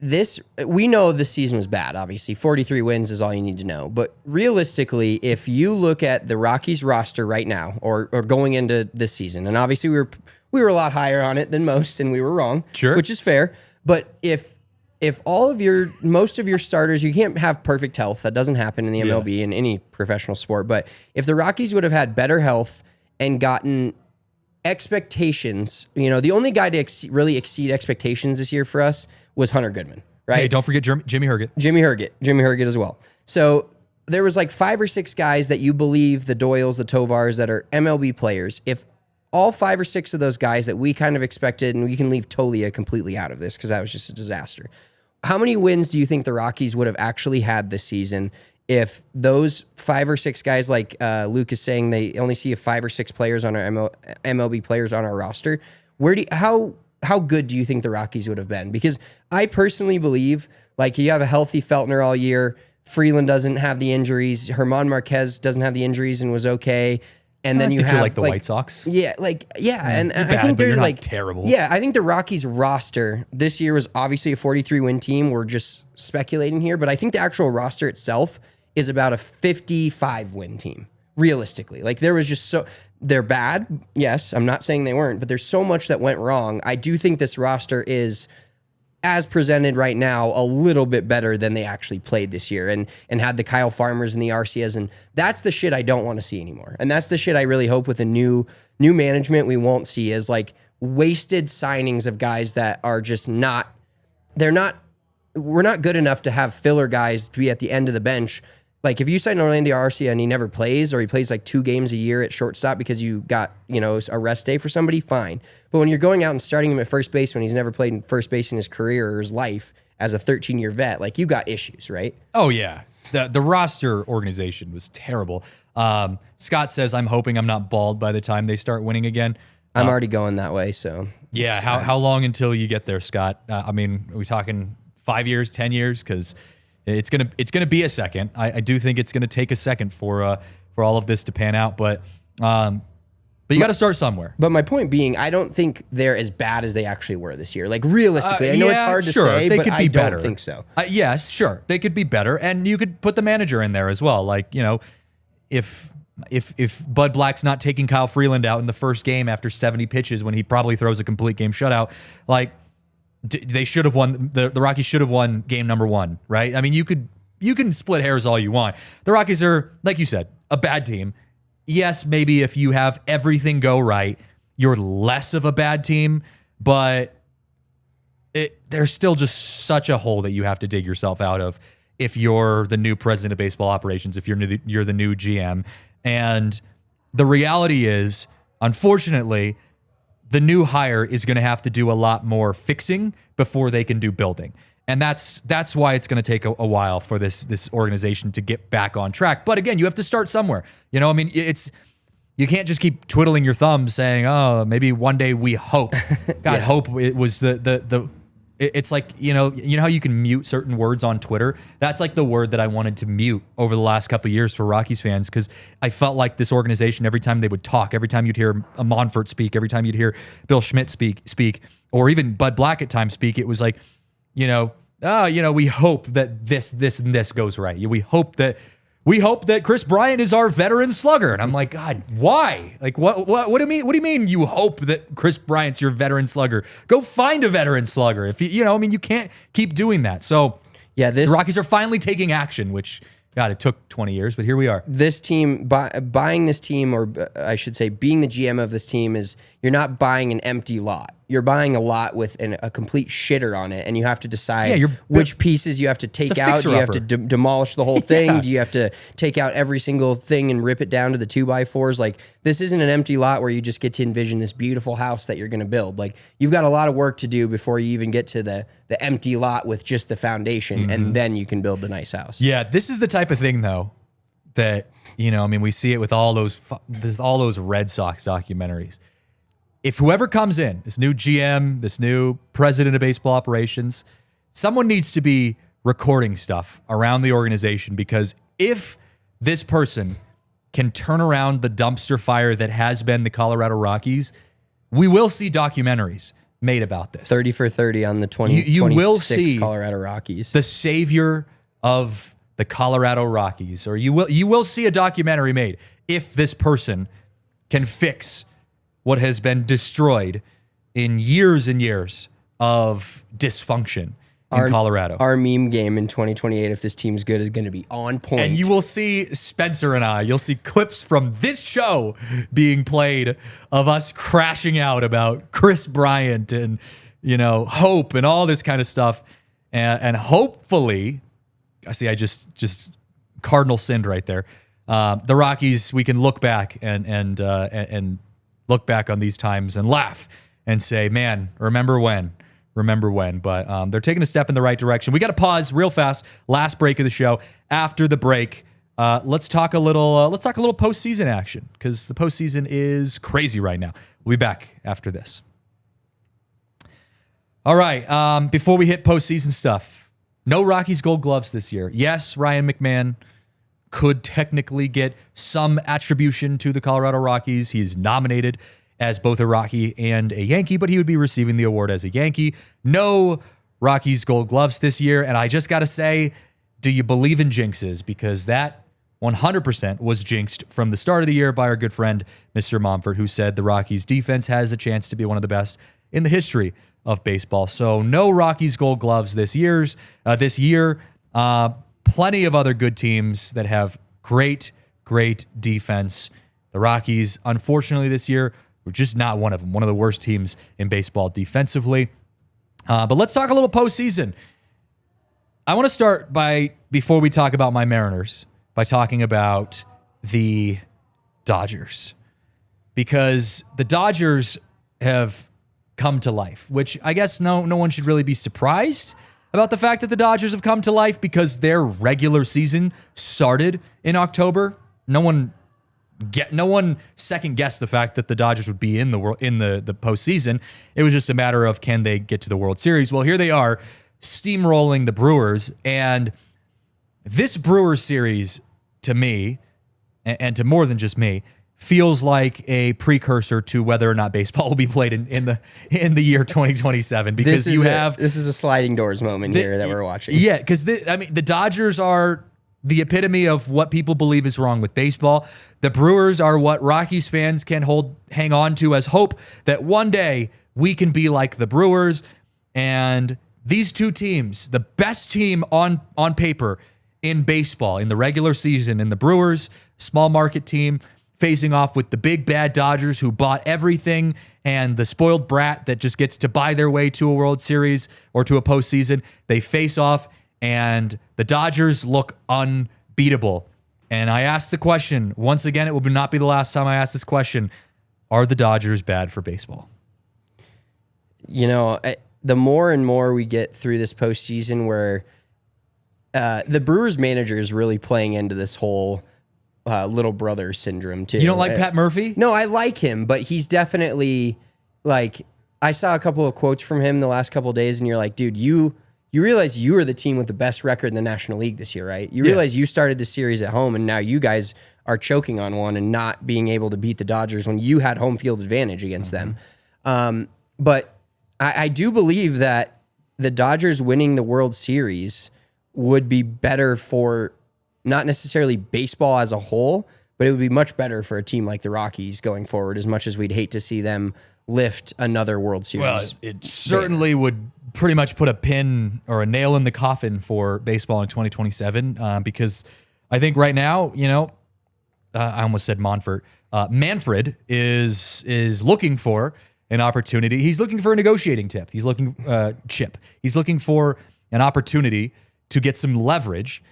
We know this season was bad. Obviously, 43 wins is all you need to know. But realistically, if you look at the Rockies roster right now, or going into this season, and obviously we were a lot higher on it than most, and we were wrong, sure, which is fair. But if most of your starters, you can't have perfect health. That doesn't happen in the MLB in any professional sport. But if the Rockies would have had better health and gotten expectations, the only guy to really exceed expectations this year for us was Hunter Goodman, right? Hey, don't forget Jimmy Herget. Jimmy Herget as well. So there was like 5 or 6 guys that you believe, the Doyles, the Tovars, that are MLB players. If all 5 or 6 of those guys that we kind of expected, and we can leave Tolia completely out of this because that was just a disaster. How many wins do you think the Rockies would have actually had this season if those 5 or 6 guys, like Luke is saying, they only see 5 or 6 players on our MLB players on our roster? How good do you think the Rockies would have been? Because I personally believe, like, you have a healthy Feltner all year. Freeland doesn't have the injuries. Herman Marquez doesn't have the injuries and was okay. And then you have like the White Sox. Yeah, and I think they're like terrible. Yeah, I think the Rockies roster this year was obviously a 43-win team. We're just speculating here, but I think the actual roster itself is about a 55-win team, realistically. Like, there was just they're bad. Yes, I'm not saying they weren't, but there's so much that went wrong. I do think this roster is, as presented right now, a little bit better than they actually played this year and had the Kyle Farmers and the Arcias. And that's the shit I don't want to see anymore. And that's the shit I really hope with a new management we won't see, is like wasted signings of guys that are just we're not good enough to have filler guys to be at the end of the bench. Like, if you sign Orlando Arcia and he never plays, or he plays like 2 games a year at shortstop because you got, a rest day for somebody, fine. But when you're going out and starting him at first base when he's never played in first base in his career or his life as a 13-year vet, like, you got issues, right? Oh, yeah. The roster organization was terrible. Scott says, I'm hoping I'm not bald by the time they start winning again. I'm already going that way, so. Yeah, how long until you get there, Scott? Are we talking 5 years, 10 years? Because it's gonna be a second. I do think it's gonna take a second for all of this to pan out, but you got to start somewhere. But my point being, I don't think they're as bad as they actually were this year. Like, realistically, I know it's hard to say, they but could be I better. Don't think so. Yes, sure, they could be better, and you could put the manager in there as well. Like, if Bud Black's not taking Kyle Freeland out in the first game after 70 pitches when he probably throws a complete game shutout, like, they should have won. The Rockies should have won game number 1, right? I mean, you can split hairs all you want. The Rockies are, like you said, a bad team. Yes, maybe if you have everything go right, you're less of a bad team, but there's still just such a hole that you have to dig yourself out of if you're the new president of baseball operations, if you're the new GM. And the reality is, unfortunately, the new hire is going to have to do a lot more fixing before they can do building. And that's why it's going to take a while for this organization to get back on track. But again, you have to start somewhere. You can't just keep twiddling your thumbs saying, "Oh, maybe one day we hope." God, hope it was it's like, you know how you can mute certain words on Twitter? That's like the word that I wanted to mute over the last couple of years for Rockies fans, because I felt like this organization, every time they would talk, every time you'd hear a Monfort speak, every time you'd hear Bill Schmidt speak, or even Bud Black at times speak, it was like, we hope that this and this goes right. We hope that Chris Bryant is our veteran slugger. And I'm like, God, why? Like, what do you mean you hope that Chris Bryant's your veteran slugger? Go find a veteran slugger. If you can't keep doing that. So yeah, the Rockies are finally taking action, which, God, it took 20 years, but here we are. This team, buying this team, or I should say being the GM of this team, is you're not buying an empty lot. You're buying a lot with a complete shitter on it, and you have to decide which pieces you have to take out. Do you have to demolish the whole thing? Yeah. Do you have to take out every single thing and rip it down to the 2x4s? Like, this isn't an empty lot where you just get to envision this beautiful house that you're going to build. Like, you've got a lot of work to do before you even get to the empty lot with just the foundation, and then you can build the nice house. Yeah, this is the type of thing, though, that, we see it with all those Red Sox documentaries. If whoever comes in, this new GM, this new president of baseball operations, someone needs to be recording stuff around the organization, because if this person can turn around the dumpster fire that has been the Colorado Rockies, we will see documentaries made about this. 30 for 30 on the 2026 Colorado Rockies. The savior of the Colorado Rockies, or you will see a documentary made if this person can fix what has been destroyed in years and years of dysfunction in Colorado. Our meme game in 2028, if this team's good, is going to be on point. And you will see Spencer and you'll see clips from this show being played of us crashing out about Chris Bryant and, hope and all this kind of stuff. And hopefully, I just cardinal sinned right there. The Rockies, we can look back and look back on these times and laugh and say, man, remember when. But they're taking a step in the right direction. We got to pause real fast. Last break of the show. After the break, let's talk a little postseason action, because the postseason is crazy right now. We'll be back after this. All right. Before we hit postseason stuff, no Rockies Gold Gloves this year. Yes, Ryan McMahon could technically get some attribution to the Colorado Rockies. He's nominated as both a Rocky and a Yankee, but he would be receiving the award as a Yankee. No Rockies Gold Gloves this year, and I just got to say, do you believe in jinxes? Because that 100% was jinxed from the start of the year by our good friend, Mr. Monfort, who said the Rockies defense has a chance to be one of the best in the history of baseball. So no Rockies Gold Gloves this year. Plenty of other good teams that have great defense. The Rockies, unfortunately this year, we're just not one of them. One of the worst teams in baseball defensively. But let's talk a little postseason. I want to start before we talk about my Mariners, by talking about the Dodgers. Because the Dodgers have come to life, which I guess no one should really be surprised about the fact that the Dodgers have come to life, because their regular season started in October. No one second guessed the fact that the Dodgers would be in the postseason. It was just a matter of, can they get to the World Series? Well, here they are, steamrolling the Brewers, and this Brewers series, to me, and to more than just me, feels like a precursor to whether or not baseball will be played in the year 2027. Because this is a sliding doors moment here that we're watching. Yeah, because the Dodgers are the epitome of what people believe is wrong with baseball. The Brewers are what Rockies fans can hang on to as hope that one day we can be like the Brewers. And these two teams, the best team on paper in baseball in the regular season, in the Brewers, small market team, facing off with the big bad Dodgers who bought everything, and the spoiled brat that just gets to buy their way to a World Series or to a postseason. They face off, and the Dodgers look unbeatable. And I asked the question, once again, it will not be the last time I ask this question, are the Dodgers bad for baseball? The more and more we get through this postseason, where the Brewers manager is really playing into this whole little brother syndrome too. You don't like Pat Murphy? No, I like him, but he's definitely, like, I saw a couple of quotes from him the last couple of days, and you're like, dude, you realize you are the team with the best record in the National League this year, right? You realize you started the series at home, and now you guys are choking on one and not being able to beat the Dodgers when you had home field advantage against them. But I do believe that the Dodgers winning the World Series would be better for not necessarily baseball as a whole, but it would be much better for a team like the Rockies going forward, as much as we'd hate to see them lift another World Series. Well, it certainly would pretty much put a pin or a nail in the coffin for baseball in 2027, because I think right now, I almost said Monfort. Manfred is looking for an opportunity. He's looking for a negotiating chip. He's looking for an opportunity to get some leverage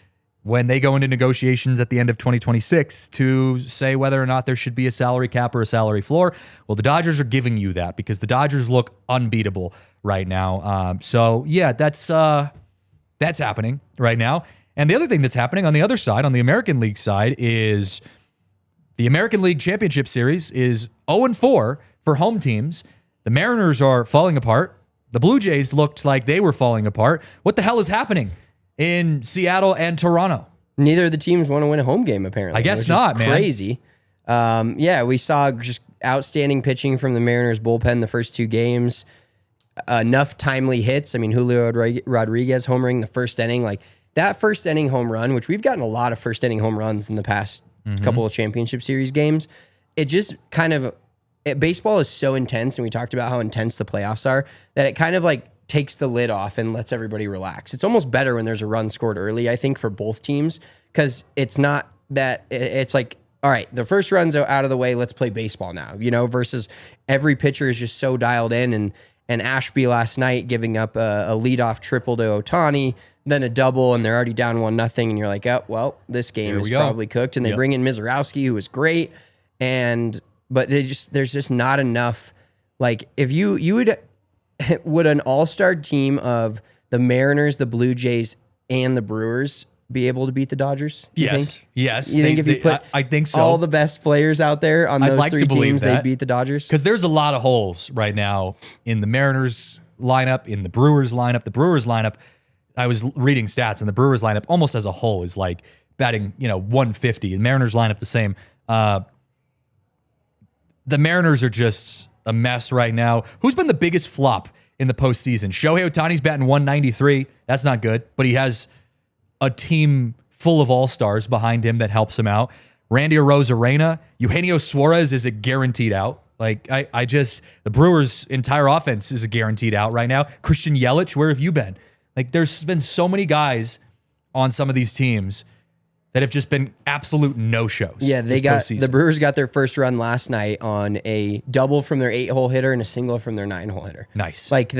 when they go into negotiations at the end of 2026 to say whether or not there should be a salary cap or a salary floor. Well, the Dodgers are giving you that, because the Dodgers look unbeatable right now. So yeah, that's happening right now. And the other thing that's happening on the other side, on the American League side, is the American League Championship Series is 0-4 for home teams. The Mariners are falling apart. The Blue Jays looked like they were falling apart. What the hell is happening in Seattle and Toronto. Neither of the teams want to win a home game, apparently. I guess which not, is man. Crazy. Yeah, we saw just outstanding pitching from the Mariners bullpen the first 2 games. Enough timely hits. I mean, Julio Rodriguez homering the first inning. Like, that first inning home run, which we've gotten a lot of first inning home runs in the past couple of championship series games. It just kind of, baseball is so intense, and we talked about how intense the playoffs are, that it kind of like takes the lid off and lets everybody relax. It's almost better when there's a run scored early, I think, for both teams, because it's not that it's like, all right, the first run's out of the way, let's play baseball now, versus every pitcher is just so dialed in. And Ashby last night giving up a leadoff triple to Ohtani, then a double, and they're already down 1-0, and you're like, oh, well, this game is probably cooked. And they bring in Mizorowski, who was great, but there's just not enough. Like, if you would an all-star team of the Mariners, the Blue Jays, and the Brewers be able to beat the Dodgers? Yes. You think if you put I think so. all the best players out there on those 3 teams, they'd beat the Dodgers? Because there's a lot of holes right now in the Mariners lineup, in the Brewers lineup. The Brewers lineup, I was reading stats, and the Brewers lineup almost as a whole is like batting, 150. The Mariners lineup the same. The Mariners are just a mess right now. Who's been the biggest flop in the postseason? Shohei Ohtani's batting 193. That's not good, but he has a team full of all-stars behind him that helps him out. Randy Arozarena, Eugenio Suarez is a guaranteed out. Like, the Brewers' entire offense is a guaranteed out right now. Christian Yelich, where have you been? Like, there's been so many guys on some of these teams that have just been absolute no-shows. Yeah, the Brewers got their first run last night on a double from their 8-hole hitter and a single from their 9-hole hitter. Nice. Like,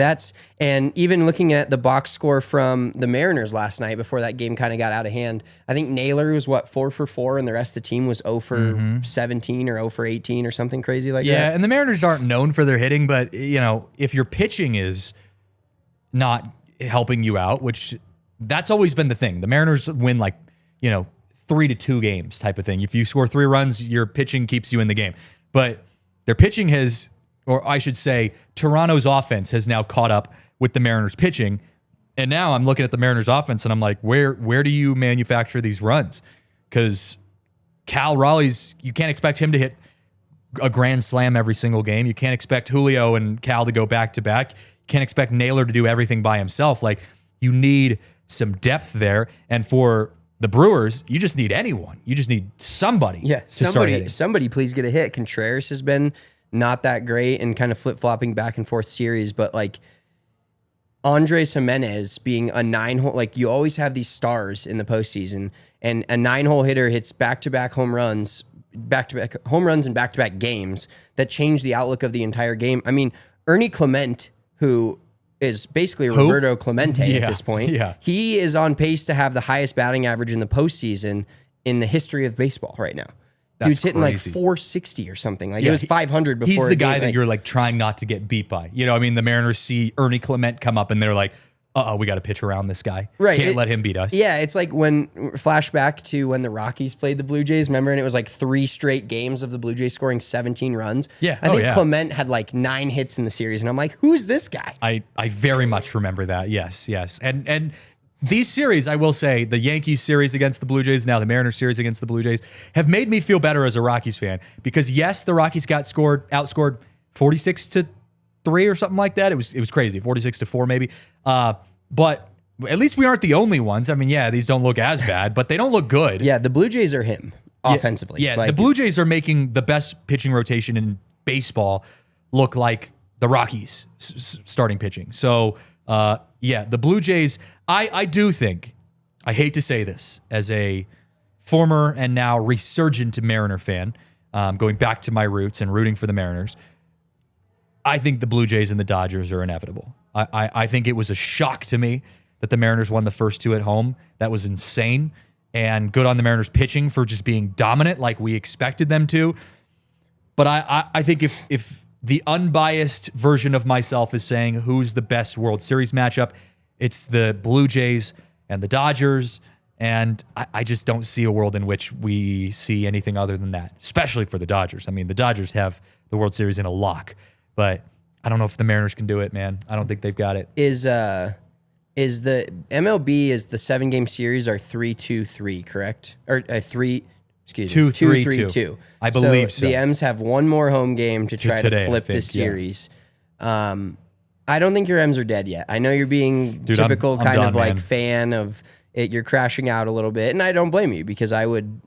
and even looking at the box score from the Mariners last night before that game kind of got out of hand, I think Naylor was 4 for 4, and the rest of the team was 0 for 17 or 0 for 18 or something crazy like that. Yeah, and the Mariners aren't known for their hitting, but, if your pitching is not helping you out, which that's always been the thing. The Mariners win 3-2 games type of thing. If you score 3 runs, your pitching keeps you in the game. But their pitching has, or I should say, Toronto's offense has now caught up with the Mariners pitching. And now I'm looking at the Mariners offense and I'm like, where do you manufacture these runs? Because Cal Raleigh's, you can't expect him to hit a grand slam every single game. You can't expect Julio and Cal to go back to back. You can't expect Naylor to do everything by himself. Like, you need some depth there. And for the Brewers, you just need anyone. You just need somebody. Yeah, somebody please get a hit. Contreras has been not that great and kind of flip-flopping back and forth series, but like Andres Jimenez being a 9-hole, like, you always have these stars in the postseason, and a 9-hole hitter hits back-to-back home runs and back-to-back games that change the outlook of the entire game. I mean, Ernie Clement, who is basically Roberto Clemente at this point. Yeah. He is on pace to have the highest batting average in the postseason in the history of baseball right now. That's Dude's hitting crazy. like 460 or something. Like, it was 500 before. He's the guy that like, you're like trying not to get beat by. The Mariners see Ernie Clement come up and they're like, we got to pitch around this guy. Right. Can't let him beat us. Yeah, it's like flashback to when the Rockies played the Blue Jays, remember? And it was like 3 straight games of the Blue Jays scoring 17 runs. Yeah. I think Clement had like 9 hits in the series, and I'm like, who's this guy? I very much remember that. Yes. And these series, I will say, the Yankees series against the Blue Jays, now the Mariners series against the Blue Jays, have made me feel better as a Rockies fan, because yes, the Rockies got outscored 46-3 or something like that. It was crazy, 46-4 maybe. But at least we aren't the only ones. I mean, yeah, these don't look as bad, but they don't look good. Yeah, the Blue Jays are him offensively. Yeah, the Blue Jays are making the best pitching rotation in baseball look like the Rockies starting pitching. So, the Blue Jays, I do think, I hate to say this, as a former and now resurgent Mariner fan, going back to my roots and rooting for the Mariners, I think the Blue Jays and the Dodgers are inevitable. I think it was a shock to me that the Mariners won the first 2 at home. That was insane. And good on the Mariners pitching for just being dominant like we expected them to. But I think if the unbiased version of myself is saying who's the best World Series matchup, it's the Blue Jays and the Dodgers. And I just don't see a world in which we see anything other than that, especially for the Dodgers. I mean, the Dodgers have the World Series in a lock, but I don't know if the Mariners can do it, man. I don't think they've got it. Is is the MLB is the 7-game series are 3-2-3, correct? Or 3, excuse me, 2-3-2. I believe so. The M's have one more home game to try today, to flip this series. I don't think your M's are dead yet. I know you're being typical I'm kind done, of like man. fan of it. You're crashing out a little bit, and I don't blame you because I would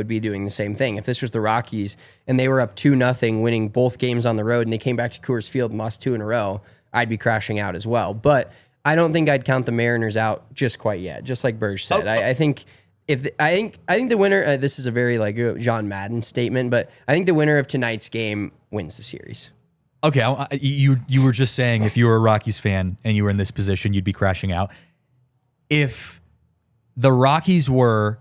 be doing the same thing. If this was the Rockies and they were up 2-0, winning both games on the road, and they came back to Coors Field and lost 2 in a row, I'd be crashing out as well. But I don't think I'd count the Mariners out just quite yet. Just like Burge said, I think I think the winner. This is a very like John Madden statement, but I think the winner of tonight's game wins the series. Okay, you were just saying if you were a Rockies fan and you were in this position, you'd be crashing out. If the Rockies were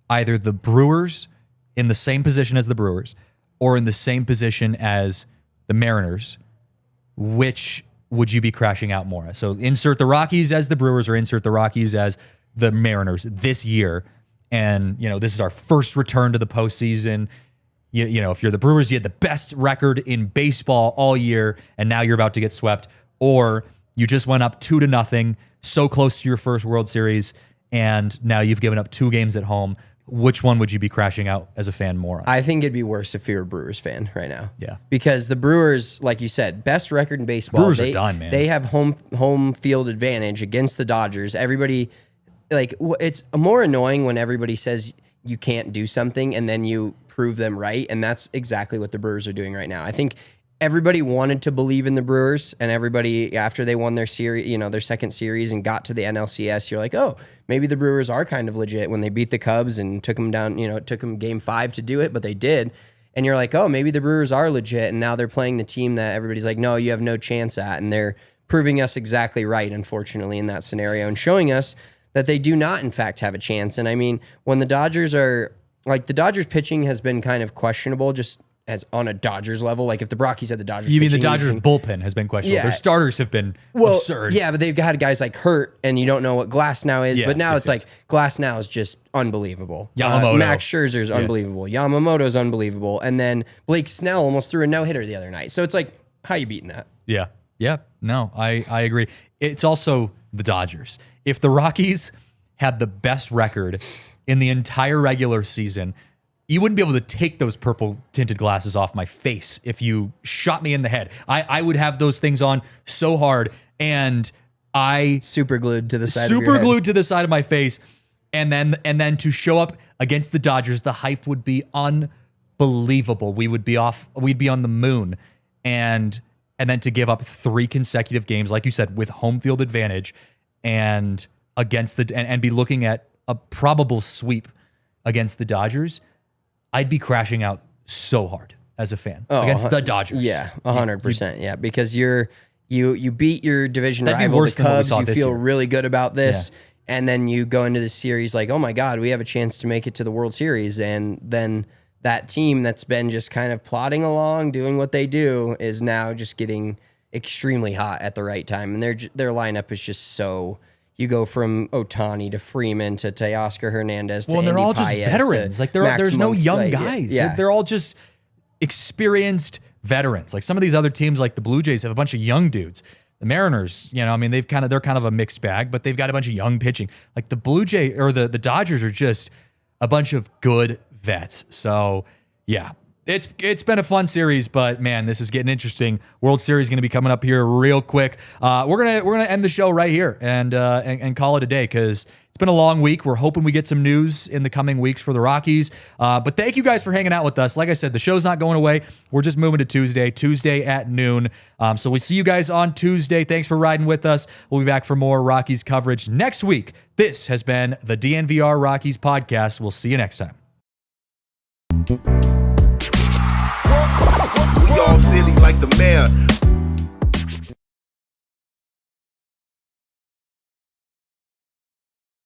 either the Brewers in the same position as the Brewers or in the same position as the Mariners, which would you be crashing out more? So insert the Rockies as the Brewers or insert the Rockies as the Mariners this year. And, this is our first return to the postseason. You know, if you're the Brewers, you had the best record in baseball all year, and now you're about to get swept. Or you just went up 2-0, so close to your first World Series, and now you've given up 2 games at home. Which one would you be crashing out as a fan more on? I think it'd be worse if you're a Brewers fan right now. Yeah. Because the Brewers, like you said, best record in baseball. Brewers are done, man. They have home field advantage against the Dodgers. Everybody, it's more annoying when everybody says you can't do something and then you prove them right, and that's exactly what the Brewers are doing right now. I think everybody wanted to believe in the Brewers, and everybody, after they won their series, their second series and got to the NLCS, you're like, oh, maybe the Brewers are kind of legit when they beat the Cubs and took them down, it took them game 5 to do it, but they did. And you're like, oh, maybe the Brewers are legit, and now they're playing the team that everybody's like, no, you have no chance at, and they're proving us exactly right, unfortunately, in that scenario, and showing us that they do not, in fact, have a chance. And I mean, when the Dodgers are, the Dodgers pitching has been kind of questionable, just as on a Dodgers level. Like if the Rockies had the Dodgers You mean pitching, the Dodgers bullpen has been questionable. Yeah. Their starters have been absurd. Yeah, but they've had guys like hurt, and you don't know what Glasnow is. Yes, but now yes, it's like Glasnow is just unbelievable. Yamamoto. Max Scherzer's unbelievable. Yamamoto's unbelievable. And then Blake Snell almost threw a no-hitter the other night. So it's like, how you beating that? Yeah. Yeah. No, I agree. It's also the Dodgers. If the Rockies had the best record in the entire regular season, you wouldn't be able to take those purple tinted glasses off my face if you shot me in the head. I would have those things on so hard, and super glued to the side. Super glued to the side of my face, and then to show up against the Dodgers, the hype would be unbelievable. We'd be on the moon, and then to give up 3 consecutive games, like you said, with home field advantage, and against and be looking at a probable sweep against the Dodgers, I'd be crashing out so hard as a fan against the Dodgers. Yeah, 100%. Yeah, because you beat your division That'd be rival, the worse than what we Cubs. saw You this feel year. really good about this, and then you go into this series like, oh my God, we have a chance to make it to the World Series, and then that team that's been just kind of plodding along, doing what they do, is now just getting extremely hot at the right time, and their lineup is just so. You go from Ohtani to Freeman to Teoscar Hernandez to Well, and they're Andy all just Paez veterans. to Like Max there's no Muncy. young guys. Yeah. They're all just experienced veterans. Like some of these other teams, like the Blue Jays, have a bunch of young dudes. The Mariners, I mean, they're kind of a mixed bag, but they've got a bunch of young pitching. Like the the Dodgers are just a bunch of good vets. So yeah. It's been a fun series, but man, this is getting interesting. World Series going to be coming up here real quick. We're gonna end the show right here and call it a day because it's been a long week. We're hoping we get some news in the coming weeks for the Rockies. But thank you guys for hanging out with us. Like I said, the show's not going away. We're just moving to Tuesday at noon. So we see you guys on Tuesday. Thanks for riding with us. We'll be back for more Rockies coverage next week. This has been the DNVR Rockies podcast. We'll see you next time. We all silly like the mayor.